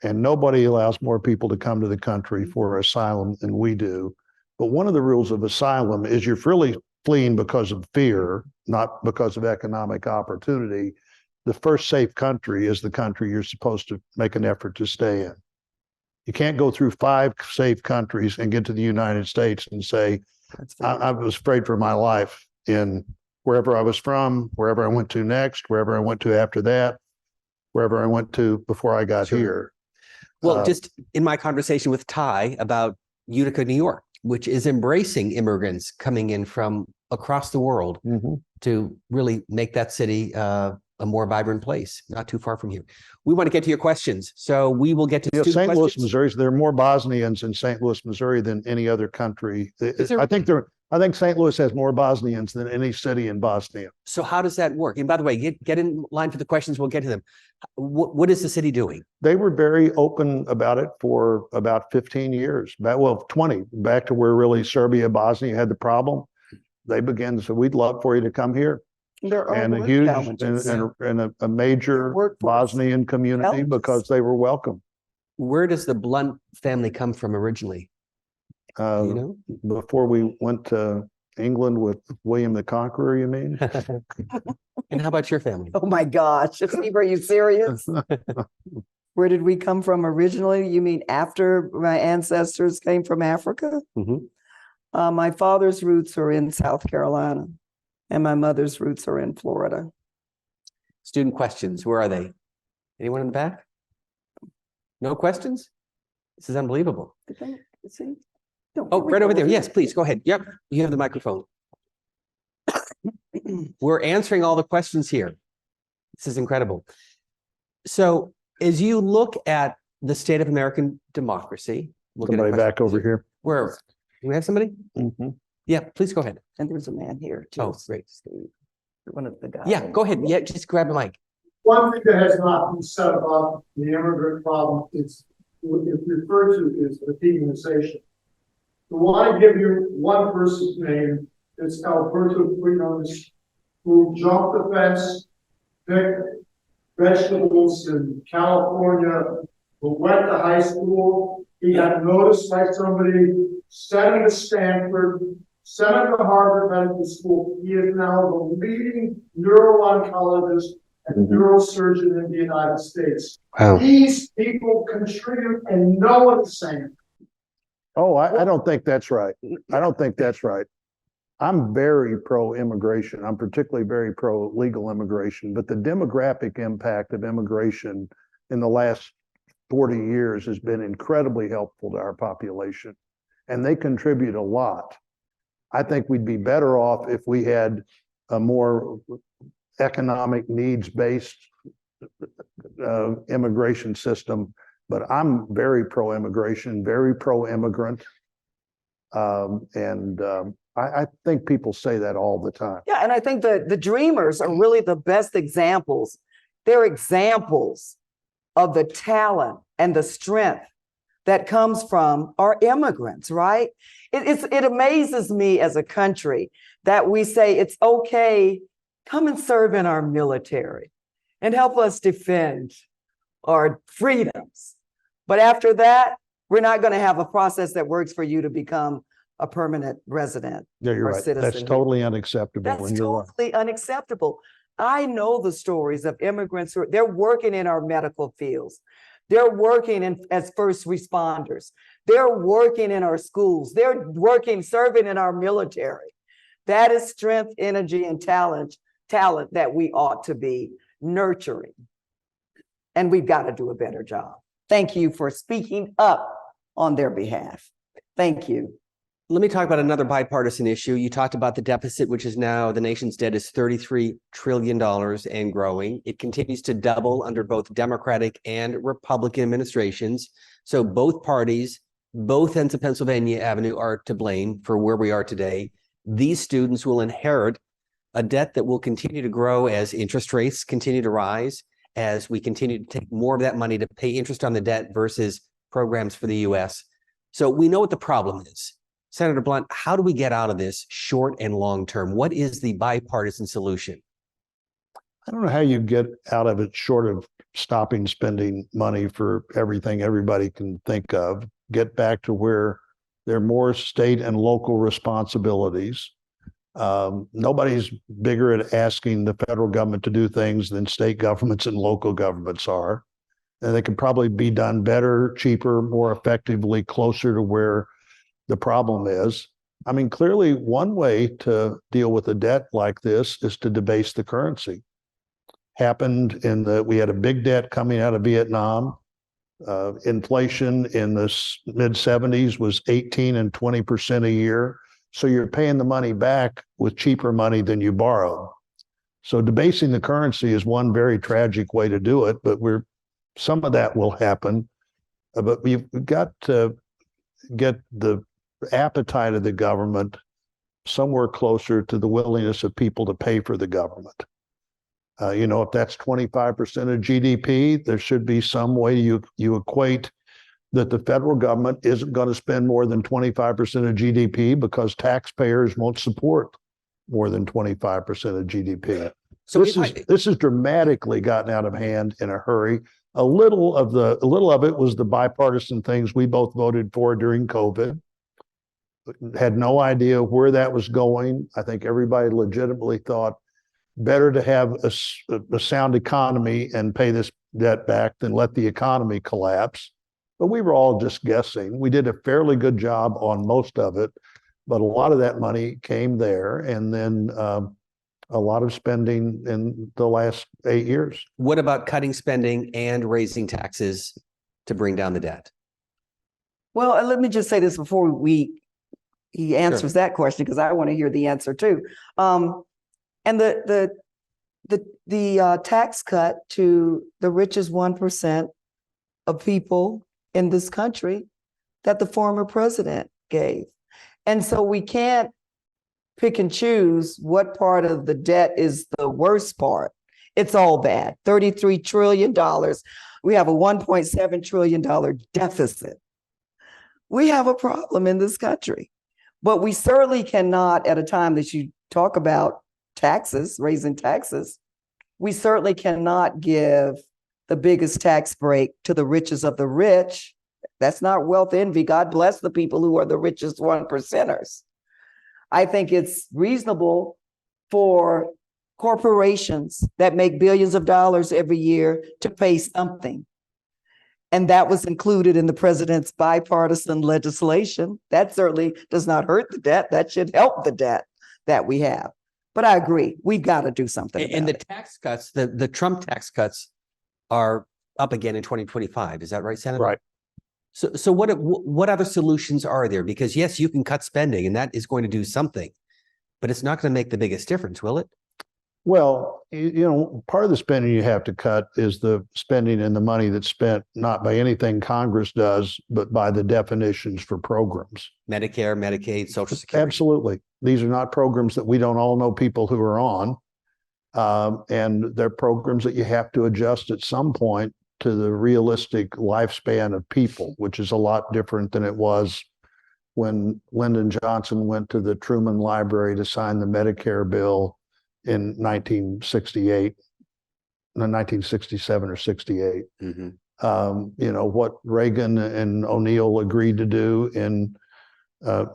And nobody allows more people to come to the country for asylum than we do. But one of the rules of asylum is you're really fleeing because of fear, not because of economic opportunity. The first safe country is the country you're supposed to make an effort to stay in. You can't go through 5 safe countries and get to the United States and say, I was afraid for my life in wherever I was from, wherever I went to next, wherever I went to after that, wherever I went to before I got here. Well, just in my conversation with Ty about Utica, New York, which is embracing immigrants coming in from across the world to really make that city a more vibrant place, not too far from here. We want to get to your questions, so we will get to student St. Louis, questions. Missouri. There are more Bosnians in St. Louis, Missouri than any other country. I think St. Louis has more Bosnians than any city in Bosnia. So how does that work? And by the way, get in line for the questions. We'll get to them. What is the city doing? They were very open about it for about 15 years, 20, back to where really Serbia, Bosnia had the problem. They began to say, we'd love for you to come here. And a huge and a major Bosnian community because they were welcome. Where does the Blunt family come from originally? Before we went to England with William the Conqueror, you mean? And how about your family? Oh my gosh, Steve, are you serious? Where did we come from originally? You mean after my ancestors came from Africa? My father's roots are in South Carolina, and my mother's roots are in Florida. Student questions, where are they? Anyone in the back? No questions? This is unbelievable. Oh, right over there. Yes, please, go ahead. Yep, you have the microphone. We're answering all the questions here. This is incredible. So as you look at the state of American democracy, Somebody back over here. Where? Do we have somebody? Yeah, please go ahead. And there's a man here too. Oh, great. One of the guys. Yeah, go ahead. Yeah, just grab the mic. One thing that has not been said about the immigrant problem is what it's referred to is the demonization. I want to give you one person's name. It's Alberto Quiñones, who jumped the fence, picked vegetables in California, who went to high school. He got noticed by somebody, sent him to Stanford, sent him to Harvard Medical School. He is now the leading neuro-oncologist and neurosurgeon in the United States. Wow. These people contribute and no one is saying. Oh, I don't think that's right. I don't think that's right. I'm very pro-immigration. I'm particularly very pro-legal immigration, but the demographic impact of immigration in the last 40 years has been incredibly helpful to our population, and they contribute a lot. I think we'd be better off if we had a more economic needs-based immigration system, but I'm very pro-immigration, very pro-immigrant. I think people say that all the time. Yeah, and I think the dreamers are really the best examples. They're examples of the talent and the strength that comes from our immigrants, right? It amazes me as a country that we say it's okay, come and serve in our military and help us defend our freedoms. But after that, we're not going to have a process that works for you to become a permanent resident. Yeah, you're or right. citizen That's here. totally unacceptable. That's And you're right. totally unacceptable. I know the stories of immigrants who they're working in our medical fields. They're working as first responders. They're working in our schools. They're working, serving in our military. That is strength, energy, and talent that we ought to be nurturing. And we've got to do a better job. Thank you for speaking up on their behalf. Thank you. Let me talk about another bipartisan issue. You talked about the deficit, which is now the nation's debt is $33 trillion and growing. It continues to double under both Democratic and Republican administrations. So both parties, both ends of Pennsylvania Avenue are to blame for where we are today. These students will inherit a debt that will continue to grow as interest rates continue to rise, as we continue to take more of that money to pay interest on the debt versus programs for the U.S. So we know what the problem is. Senator Blunt, how do we get out of this short and long term? What is the bipartisan solution? I don't know how you get out of it short of stopping spending money for everything everybody can think of. Get back to where there are more state and local responsibilities. Nobody's bigger at asking the federal government to do things than state governments and local governments are. And they can probably be done better, cheaper, more effectively, closer to where the problem is. I mean, clearly one way to deal with a debt like this is to debase the currency. Happened we had a big debt coming out of Vietnam. Inflation in the mid 70s was 18 and 20% a year. So you're paying the money back with cheaper money than you borrowed. So debasing the currency is one very tragic way to do it, but some of that will happen. But we've got to get the appetite of the government somewhere closer to the willingness of people to pay for the government. If that's 25% of GDP, there should be some way you equate that the federal government isn't going to spend more than 25% of GDP because taxpayers won't support more than 25% of GDP. So this has dramatically gotten out of hand in a hurry. A little of it was the bipartisan things we both voted for during COVID. Had no idea where that was going. I think everybody legitimately thought better to have a sound economy and pay this debt back than let the economy collapse. But we were all just guessing. We did a fairly good job on most of it. But a lot of that money came there, and then a lot of spending in the last 8 years. What about cutting spending and raising taxes to bring down the debt? Well, and let me just say this before he answers that question, because I want to hear the answer too. And the tax cut to the richest 1% of people in this country that the former president gave. And so we can't pick and choose what part of the debt is the worst part. It's all bad. $33 trillion. We have a $1.7 trillion deficit. We have a problem in this country, but we certainly cannot, at a time that you talk about taxes, raising taxes, we certainly cannot give the biggest tax break to the richest of the rich. That's not wealth envy. God bless the people who are the richest 1%ers. I think it's reasonable for corporations that make billions of dollars every year to pay something. And that was included in the president's bipartisan legislation. That certainly does not hurt the debt. That should help the debt that we have. But I agree, we've got to do something about And the it. tax cuts, the Trump tax cuts are up again in 2025. Is that right, Senator? Right. So what other solutions are there? Because yes, you can cut spending and that is going to do something, but it's not going to make the biggest difference, will it? Well, part of the spending you have to cut is the spending and the money that's spent not by anything Congress does, but by the definitions for programs. Medicare, Medicaid, Social Security. Absolutely. These are not programs that we don't all know people who are on. And they're programs that you have to adjust at some point to the realistic lifespan of people, which is a lot different than it was when Lyndon Johnson went to the Truman Library to sign the Medicare bill in 1968, 1967 or 68. Mm-hmm. What Reagan and O'Neill agreed to do in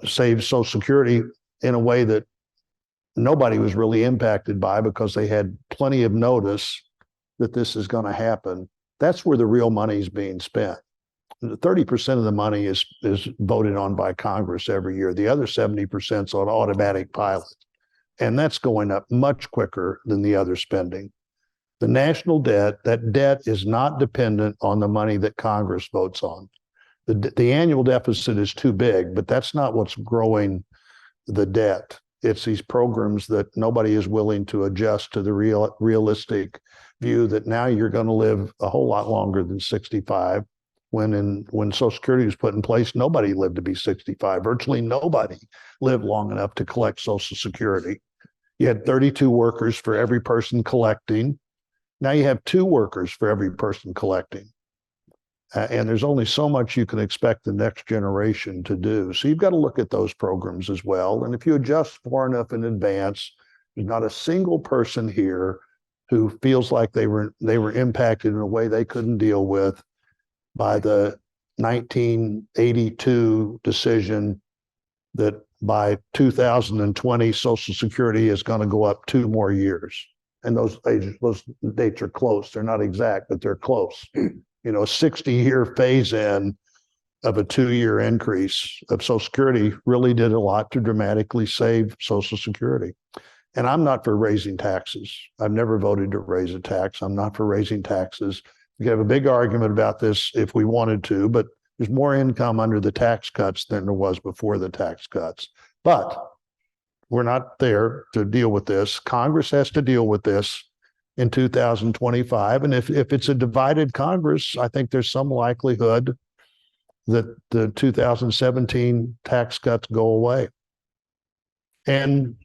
save Social Security in a way that nobody was really impacted by because they had plenty of notice that this is going to happen. That's where the real money is being spent. 30% of the money is voted on by Congress every year. The other 70% is on automatic pilot. And that's going up much quicker than the other spending. The national debt, that debt is not dependent on the money that Congress votes on. The annual deficit is too big, but that's not what's growing the debt. It's these programs that nobody is willing to adjust to the realistic view that now you're going to live a whole lot longer than 65. When Social Security was put in place, nobody lived to be 65. Virtually nobody lived long enough to collect Social Security. You had 32 workers for every person collecting. Now you have 2 workers for every person collecting. And there's only so much you can expect the next generation to do. So you've got to look at those programs as well. And if you adjust far enough in advance, there's not a single person here who feels like they were impacted in a way they couldn't deal with by the 1982 decision that by 2020, Social Security is going to go up 2 more years. And those dates are close. They're not exact, but they're close. A 60-year phase-in of a 2-year increase of Social Security really did a lot to dramatically save Social Security. And I'm not for raising taxes. I've never voted to raise a tax. I'm not for raising taxes. We could have a big argument about this if we wanted to, but there's more income under the tax cuts than there was before the tax cuts. But we're not there to deal with this. Congress has to deal with this in 2025. And if it's a divided Congress, I think there's some likelihood that the 2017 tax cuts go away. And,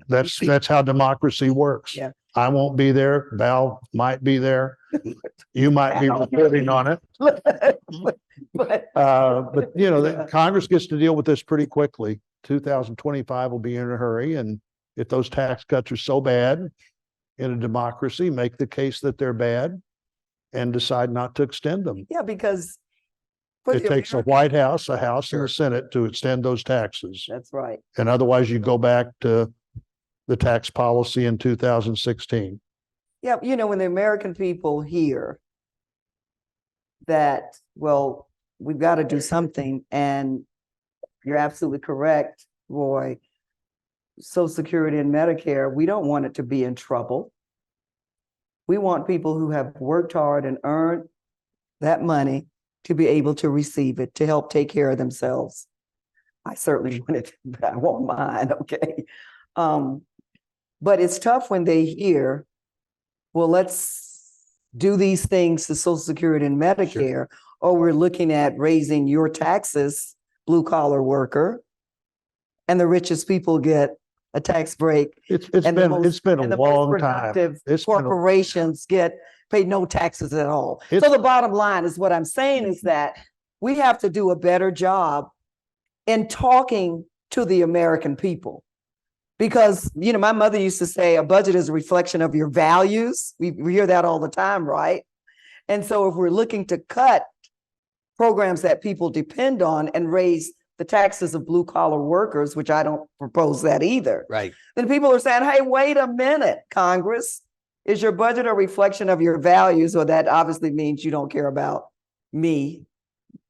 that's how democracy works. Yeah. I won't be there. Val might be there. You might be reporting on it. But Congress gets to deal with this pretty quickly. 2025 will be in a hurry. And if those tax cuts are so bad in a democracy, make the case that they're bad and decide not to extend them. Yeah, because it takes a White House, a House, and a Senate to extend those taxes. That's right. And otherwise you go back to the tax policy in 2016. Yeah, when the American people hear that, well, we've got to do something, and you're absolutely correct. Roy, Social Security and Medicare, we don't want it to be in trouble. We want people who have worked hard and earned that money to be able to receive it, to help take care of themselves. I certainly want it, I won't mind, okay? But it's tough when they hear, well, let's do these things to Social Security and Medicare, or we're looking at raising your taxes, blue collar worker, and the richest people get a tax break. It's and the most- been a and the most long time. productive It's been a- corporations pay no taxes at all. It's- So the bottom line is what I'm saying is that we have to do a better job in talking to the American people. Because, you know, my mother used to say a budget is a reflection of your values. We hear that all the time, right? And so if we're looking to cut programs that people depend on and raise the taxes of blue collar workers, which I don't propose that either, Right. then people are saying, hey, wait a minute, Congress, is your budget a reflection of your values? Or that obviously means you don't care about me,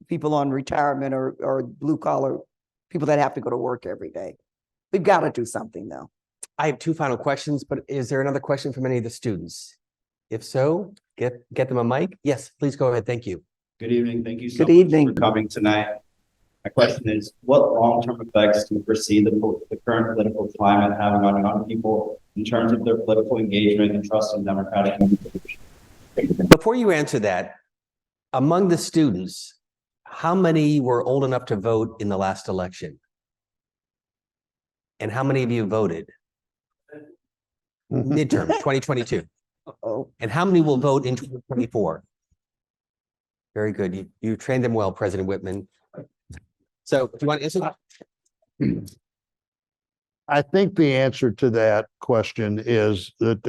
people on retirement or blue collar, people that have to go to work every day. We've got to do something though. I have two final questions, but is there another question from any of the students? If so, get them a mic. Yes, please go ahead. Thank you. Good evening. Thank you so Good much evening. for coming tonight. My question is, what long-term effects do you foresee the current political climate having on young people in terms of their political engagement and trust in democratic institutions? Before you answer that, among the students, how many were old enough to vote in the last election? And how many of you voted? Midterm 2022. Oh, And how many will vote in 2024? Very good. You trained them well, President Whitman. So do you want to answer that? I think the answer to that question is that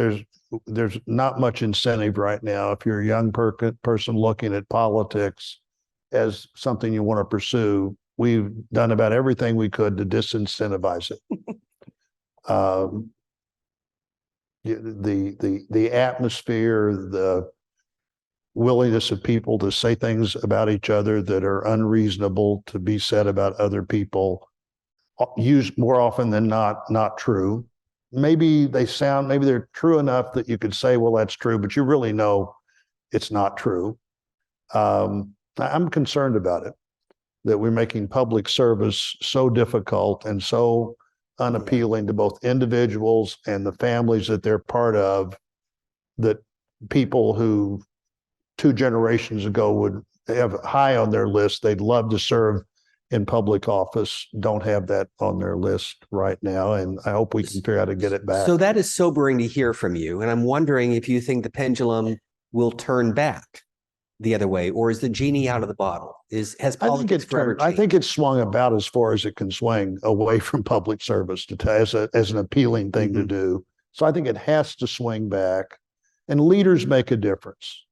there's not much incentive right now. If you're a young person looking at politics as something you want to pursue, we've done about everything we could to disincentivize it. The atmosphere, the willingness of people to say things about each other that are unreasonable to be said about other people, used more often than not true. Maybe they're true enough that you could say, well, that's true, but you really know it's not true. I'm concerned about it, that we're making public service so difficult and so unappealing to both individuals and the families that they're part of, that people who 2 generations ago would have high on their list, they'd love to serve in public office, don't have that on their list right now. And I hope we can figure out how to get it back. So that is sobering to hear from you. And I'm wondering if you think the pendulum will turn back the other way, or is the genie out of the bottle? Has politics forever changed? I think it's swung about as far as it can swing away from public service as an appealing thing to do. So I think it has to swing back, and leaders make a difference.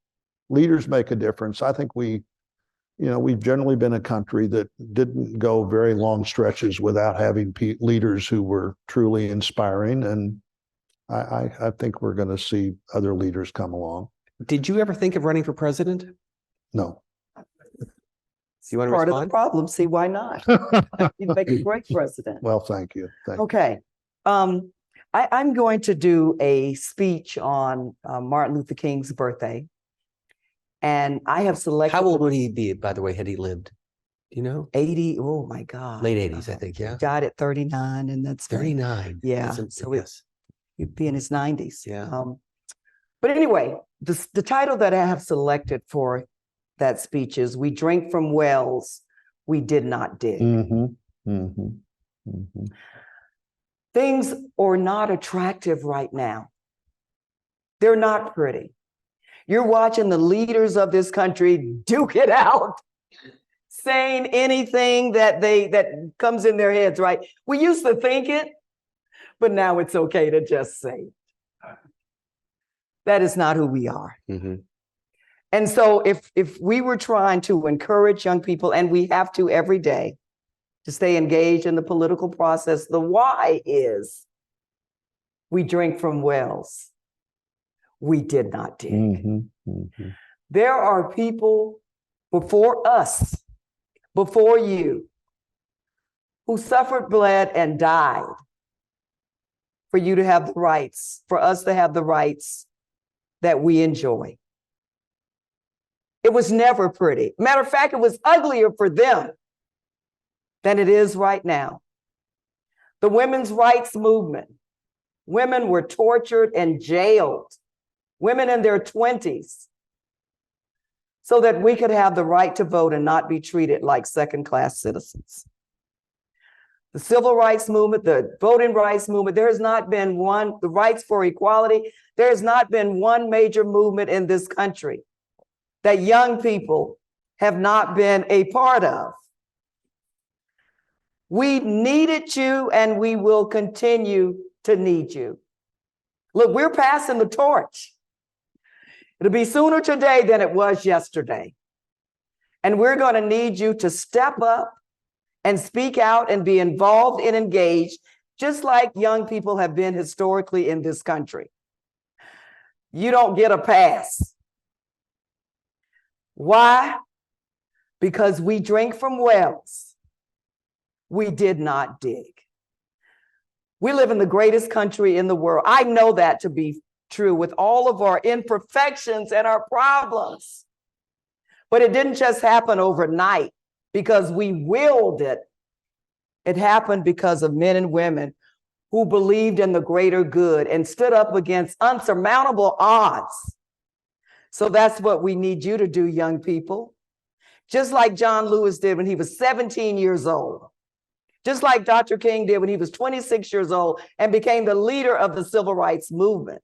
Leaders make a difference. I think we've generally been a country that didn't go very long stretches without having leaders who were truly inspiring. And I think we're going to see other leaders come along. Did you ever think of running for president? No. You want to part of the respond? problem. See, why not? You'd make a great president. Well, thank you. Okay. I'm going to do a speech on Martin Luther King's birthday. And I have selected. How old would he be, by the way, had he lived? Do you know? 80. Oh my God. Late 80s, I think. Yeah. He died at 39, and that's 39. Yeah. So yes. He'd be in his 90s. Yeah. But anyway, the title that I have selected for that speech is "We Drink from Wells We Did Not Dig." Things are not attractive right now. They're not pretty. You're watching the leaders of this country duke it out, saying anything that comes in their heads, right? We used to think it, but now it's okay to just say it. That is not who we are. And so if we were trying to encourage young people, and we have to every day, to stay engaged in the political process, the why is we drink from wells we did not dig. There are people before us, before you, who suffered, bled, and died for you to have the rights, for us to have the rights that we enjoy. It was never pretty. Matter of fact, it was uglier for them than it is right now. The women's rights movement, women were tortured and jailed, women in their 20s, so that we could have the right to vote and not be treated like second-class citizens. The civil rights movement, the voting rights movement, there has not been one, the rights for equality, there has not been one major movement in this country that young people have not been a part of. We needed you and we will continue to need you. Look, we're passing the torch. It'll be sooner today than it was yesterday. And we're going to need you to step up and speak out and be involved and engaged, just like young people have been historically in this country. You don't get a pass. Why? Because we drink from wells we did not dig. We live in the greatest country in the world. I know that to be true with all of our imperfections and our problems. But it didn't just happen overnight because we willed it. It happened because of men and women who believed in the greater good and stood up against unsurmountable odds. So that's what we need you to do, young people. Just like John Lewis did when he was 17 years old. Just like Dr. King did when he was 26 years old and became the leader of the civil rights movement.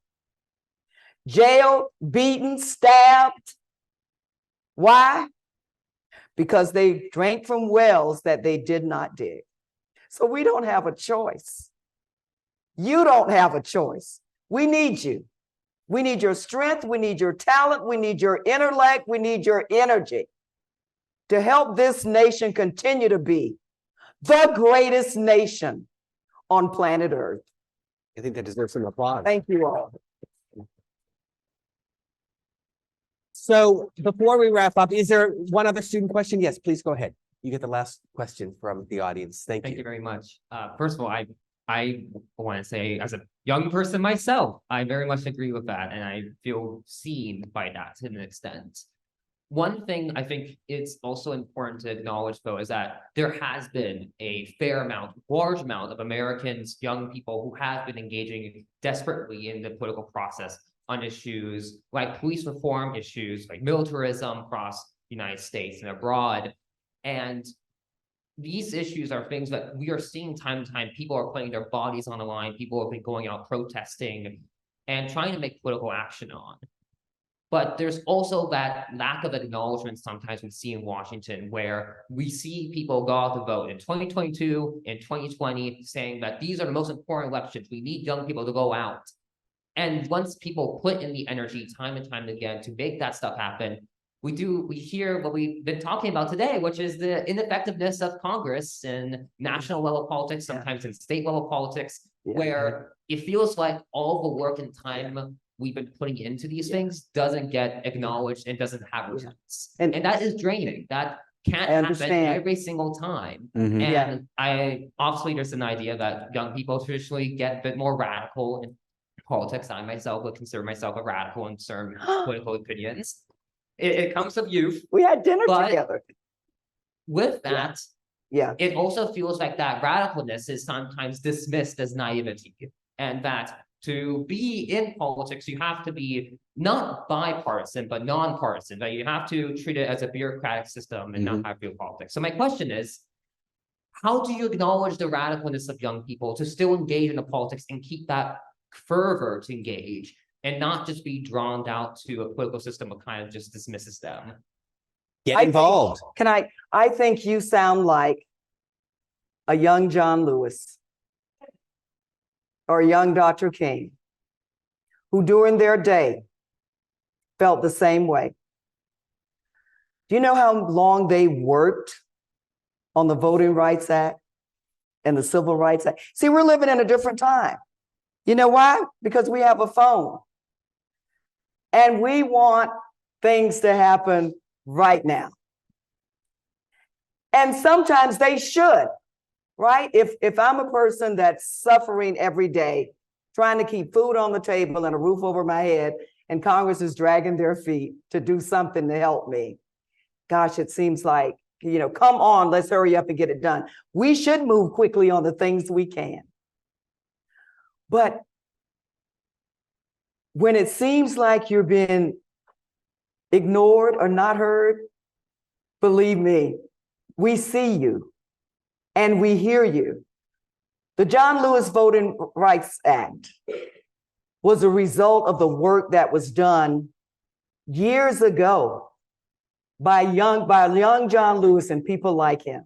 Jailed, beaten, stabbed. Why? Because they drank from wells that they did not dig. So we don't have a choice. You don't have a choice. We need you. We need your strength. We need your talent. We need your intellect. We need your energy to help this nation continue to be the greatest nation on planet Earth. I think that deserves some applause. Thank you all. So before we wrap up, is there one other student question? Yes, please go ahead. You get the last question from the audience. Thank Thank you you. very much. First of all, I want to say, as a young person myself, I very much agree with that, and I feel seen by that to an extent. One thing I think it's also important to acknowledge, though, is that there has been a fair amount, large amount of Americans, young people who have been engaging desperately in the political process on issues like police reform, issues like militarism across the United States and abroad. And these issues are things that we are seeing time to time. People are putting their bodies on the line. People have been going out protesting and trying to make political action on. But there's also that lack of acknowledgement sometimes we see in Washington, where we see people go out to vote in 2022 and 2020 saying that these are the most important elections. We need young people to go out. And once people put in the energy time and time again to make that stuff happen, we hear what we've been talking about today, which is the ineffectiveness of Congress and national level politics, sometimes in state level politics, where it feels like all the work and time we've been putting into these things doesn't get acknowledged and doesn't have results. And that is draining. That can't happen every single time. And obviously there's an idea that young people traditionally get a bit more radical in politics. I myself would consider myself a radical in certain political opinions. It comes from youth. We had dinner together. With that, it also feels like that radicalness is sometimes dismissed as naivety, and that to be in politics, you have to be not bipartisan, but nonpartisan, that you have to treat it as a bureaucratic system and not have real politics. So my question is, how do you acknowledge the radicalness of young people to still engage in the politics and keep that fervor to engage and not just be drawn out to a political system that kind of just dismisses them? Get involved. I think you sound like a young John Lewis or a young Dr. King, who during their day felt the same way. Do you know how long they worked on the Voting Rights Act and the Civil Rights Act? See, we're living in a different time. You know why? Because we have a phone. And we want things to happen right now. And sometimes they should. right? If I'm a person that's suffering every day, trying to keep food on the table and a roof over my head, and Congress is dragging their feet to do something to help me, gosh, it seems like, come on, let's hurry up and get it done. We should move quickly on the things we can. But when it seems like you're being ignored or not heard, believe me, we see you and we hear you. The John Lewis Voting Rights Act was a result of the work that was done years ago by young John Lewis and people like him.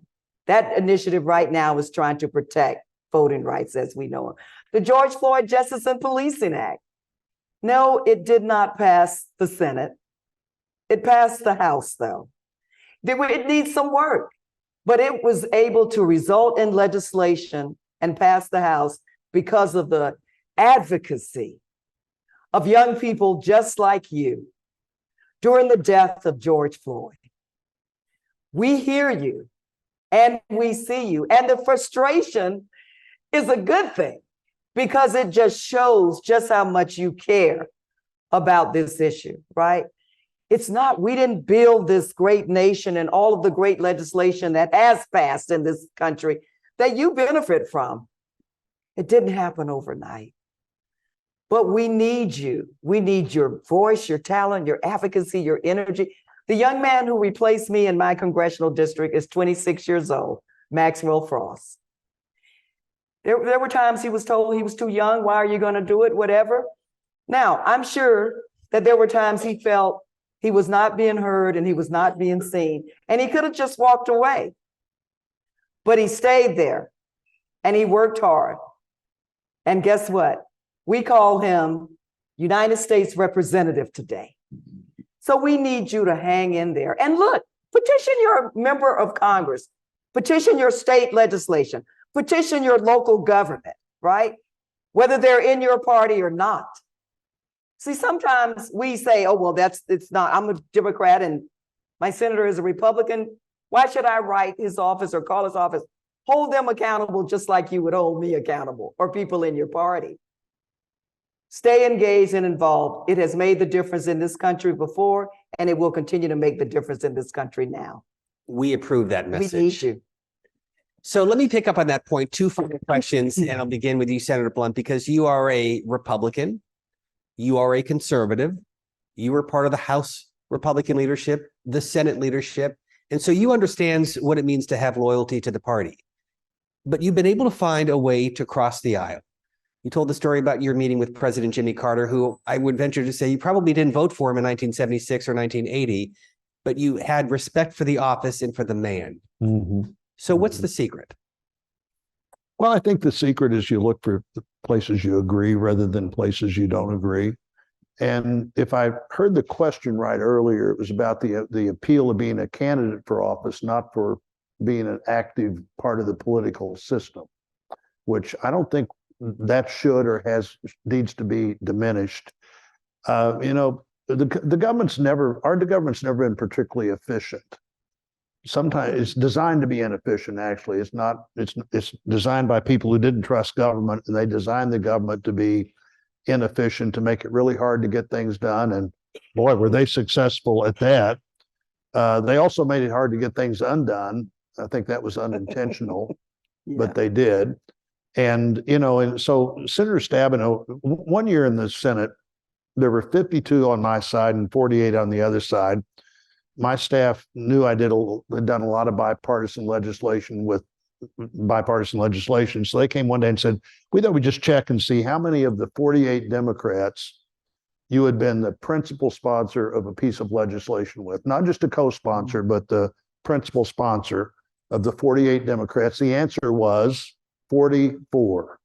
That initiative right now is trying to protect voting rights as we know them. The George Floyd Justice and Policing Act. No, it did not pass the Senate. It passed the House, though. It needs some work, but it was able to result in legislation and pass the House because of the advocacy of young people just like you during the death of George Floyd. We hear you and we see you, and the frustration is a good thing because it just shows just how much you care about this issue, right? It's not, we didn't build this great nation and all of the great legislation that has passed in this country that you benefit from. It didn't happen overnight. But we need you. We need your voice, your talent, your advocacy, your energy. The young man who replaced me in my congressional district is 26 years old, Maxwell Frost. There were times he was told he was too young. Why are you going to do it? Whatever. Now, I'm sure that there were times he felt he was not being heard and he was not being seen, and he could have just walked away. But he stayed there and he worked hard. And guess what? We call him United States Representative today. So we need you to hang in there. And look, petition your member of Congress, petition your state legislation, petition your local government, right? Whether they're in your party or not. See, sometimes we say, oh, well, it's not, I'm a Democrat and my senator is a Republican. Why should I write his office or call his office? Hold them accountable just like you would hold me accountable or people in your party. Stay engaged and involved. It has made the difference in this country before, and it will continue to make the difference in this country now. We approve that message. We need you. So let me pick up on that point. Two final questions, and I'll begin with you, Senator Blunt, because you are a Republican. You are a conservative. You were part of the House Republican leadership, the Senate leadership. And so you understand what it means to have loyalty to the party. But you've been able to find a way to cross the aisle. You told the story about your meeting with President Jimmy Carter, who I would venture to say you probably didn't vote for him in 1976 or 1980, but you had respect for the office and for the man. Mm-hmm. So what's the secret? Well, I think the secret is you look for the places you agree rather than places you don't agree. And if I heard the question right earlier, it was about the appeal of being a candidate for office, not for being an active part of the political system, which I don't think that should or needs to be diminished. The government's our government's never been particularly efficient. Sometimes it's designed to be inefficient. Actually, it's not. It's designed by people who didn't trust government, and they designed the government to be inefficient, to make it really hard to get things done. And boy, were they successful at that. They also made it hard to get things undone. I think that was unintentional, but they did. And so Senator Stabenow, one year in the Senate, there were 52 on my side and 48 on the other side. My staff knew I had done a lot of bipartisan legislation. So they came one day and said, we thought we'd just check and see how many of the 48 Democrats you had been the principal sponsor of a piece of legislation with, not just a co-sponsor, but the principal sponsor of the 48 Democrats. The answer was 44.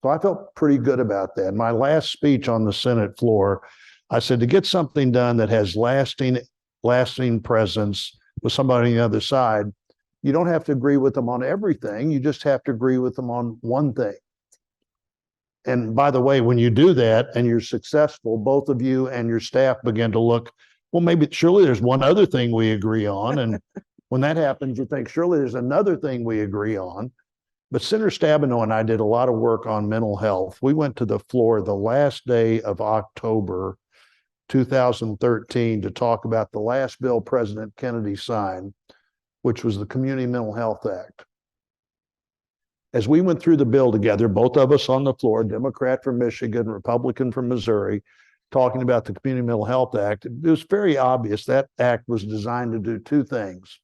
So I felt pretty good about that. My last speech on the Senate floor, I said, to get something done that has lasting presence with somebody on the other side, you don't have to agree with them on everything. You just have to agree with them on one thing. And by the way, when you do that and you're successful, both of you and your staff begin to look, well, surely there's one other thing we agree on. And When that happens, you think surely there's another thing we agree on. But Senator Stabenow and I did a lot of work on mental health. We went to the floor the last day of October 2013 to talk about the last bill President Kennedy signed, which was the Community Mental Health Act. As we went through the bill together, both of us on the floor, Democrat from Michigan, Republican from Missouri, talking about the Community Mental Health Act, it was very obvious that act was designed to do two things.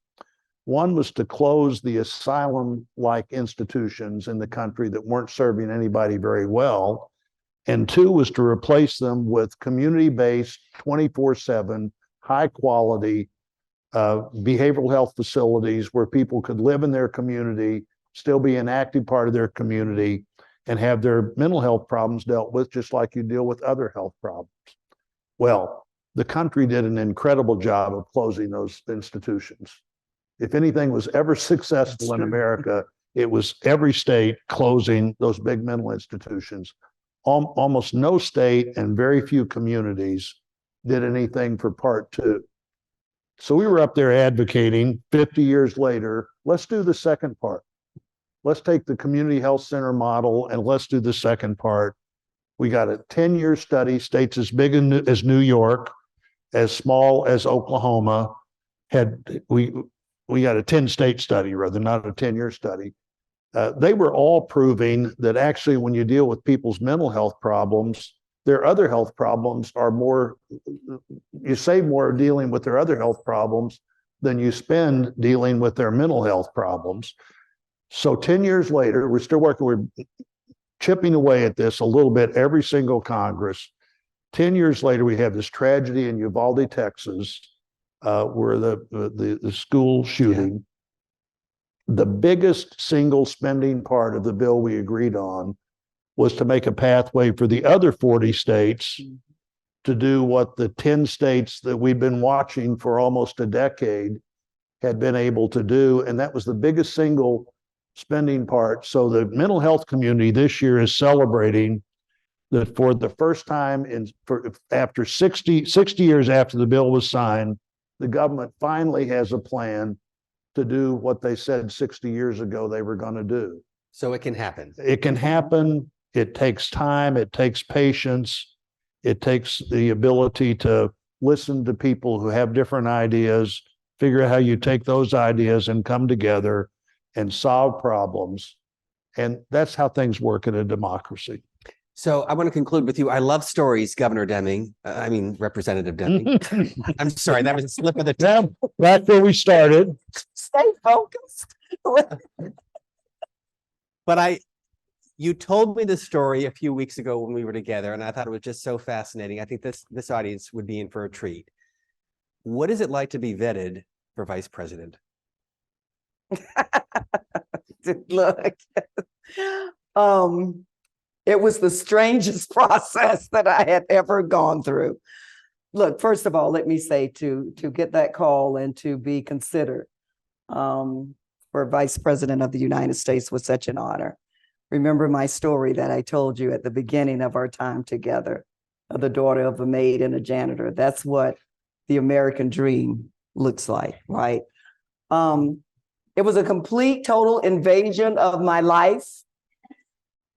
One was to close the asylum-like institutions in the country that weren't serving anybody very well. And two was to replace them with community-based, 24/7, high-quality behavioral health facilities where people could live in their community, still be an active part of their community, and have their mental health problems dealt with just like you deal with other health problems. Well, the country did an incredible job of closing those institutions. If anything was ever successful in America, it was every state closing those big mental institutions. Almost no state and very few communities did anything for part two. So we were up there advocating 50 years later, let's do the second part. Let's take the community health center model and let's do the second part. We got a 10-year study, states as big as New York, as small as Oklahoma. We got a 10-state study, rather, not a 10-year study. They were all proving that actually when you deal with people's mental health problems, their other health problems are more, you save more dealing with their other health problems than you spend dealing with their mental health problems. So 10 years later, we're still working, we're chipping away at this a little bit every single Congress. 10 years later, we have this tragedy in Uvalde, Texas, where the school shooting. The biggest single spending part of the bill we agreed on was to make a pathway for the other 40 states to do what the 10 states that we've been watching for almost a decade had been able to do. And that was the biggest single spending part. So the mental health community this year is celebrating that for the first time after 60 years after the bill was signed, the government finally has a plan to do what they said 60 years ago they were going to do. So it can happen. It can happen. It takes time. It takes patience. It takes the ability to listen to people who have different ideas, figure out how you take those ideas and come together and solve problems. And that's how things work in a democracy. So I want to conclude with you. I love stories, Governor Deming. Representative Deming. I'm sorry, that was a slip of the tongue. That's where we started. Stay focused. But you told me the story a few weeks ago when we were together, and I thought it was just so fascinating. I think this audience would be in for a treat. What is it like to be vetted for vice president? Look, it was the strangest process that I had ever gone through. Look, first of all, let me say to get that call and to be considered for vice president of the United States was such an honor. Remember my story that I told you at the beginning of our time together, of the daughter of a maid and a janitor. That's what the American dream looks like, right? It was a complete, total invasion of my life.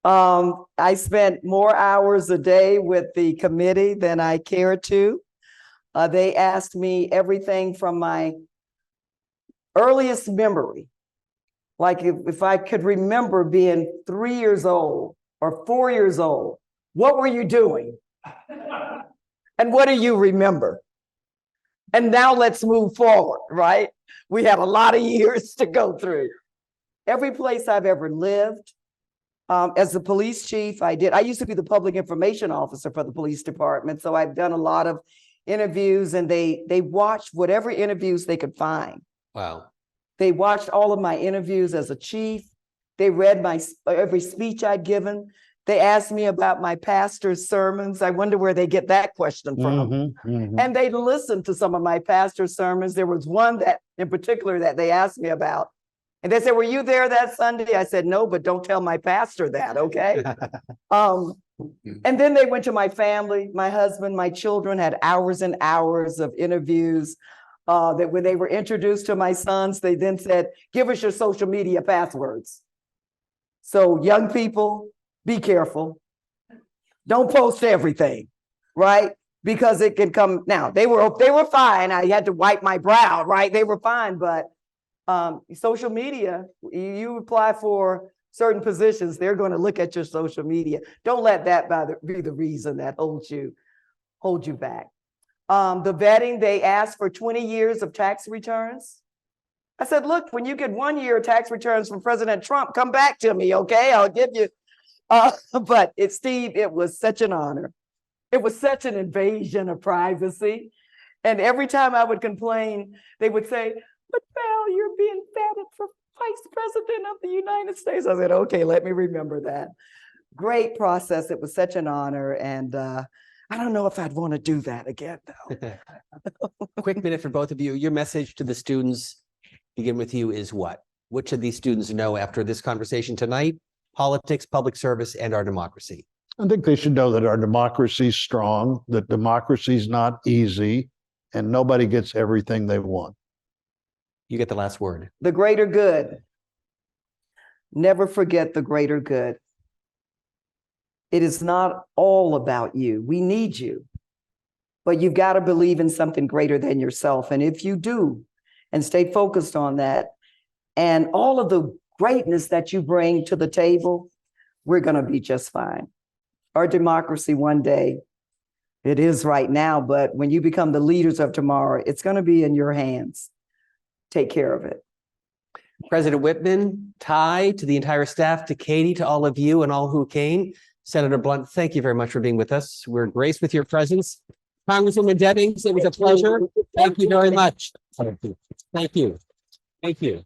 I spent more hours a day with the committee than I cared to. They asked me everything from my earliest memory, like if I could remember being 3 years old or 4 years old, what were you doing? And what do you remember? And now let's move forward, right? We had a lot of years to go through. Every place I've ever lived, as the police chief, I used to be the public information officer for the police department. So I've done a lot of interviews, and they watched whatever interviews they could find. Wow. They watched all of my interviews as a chief. They read every speech I'd given. They asked me about my pastor's sermons. I wonder where they get that question from. And they listened to some of my pastor's sermons. There was one that in particular that they asked me about. And they said, were you there that Sunday? I said, no, but don't tell my pastor that, okay? And then they went to my family, my husband, my children, had hours and hours of interviews. that when they were introduced to my sons, they then said, give us your social media passwords. So young people, be careful. Don't post everything, right? Because it can come, now, they were fine. I had to wipe my brow, right? They were fine, but social media, you apply for certain positions, they're going to look at your social media. Don't let that be the reason that holds you back. The vetting, they asked for 20 years of tax returns. I said, look, when you get 1 year of tax returns from President Trump, come back to me, okay? I'll give you, but Steve, it was such an honor. It was such an invasion of privacy. And every time I would complain, they would say, but Val, you're being vetted for Vice President of the United States. I said, okay, let me remember that. Great process. It was such an honor. And I don't know if I'd want to do that again, though. Quick minute for both of you. Your message to the students, begin with you, is what? What should these students know after this conversation tonight? Politics, public service, and our democracy. I think they should know that our democracy is strong, that democracy is not easy, and nobody gets everything they want. You get the last word. The greater good. Never forget the greater good. It is not all about you. We need you, but you've got to believe in something greater than yourself. And if you do, and stay focused on that, and all of the greatness that you bring to the table, we're going to be just fine. Our democracy one day, it is right now, but when you become the leaders of tomorrow, it's going to be in your hands. Take care of it. President Whitman, Ty, to the entire staff, to Katie, to all of you and all who came. Senator Blunt, thank you very much for being with us. We're graced with your presence. Congresswoman Demings, it was a pleasure. Thank you very much. Thank you. Thank you.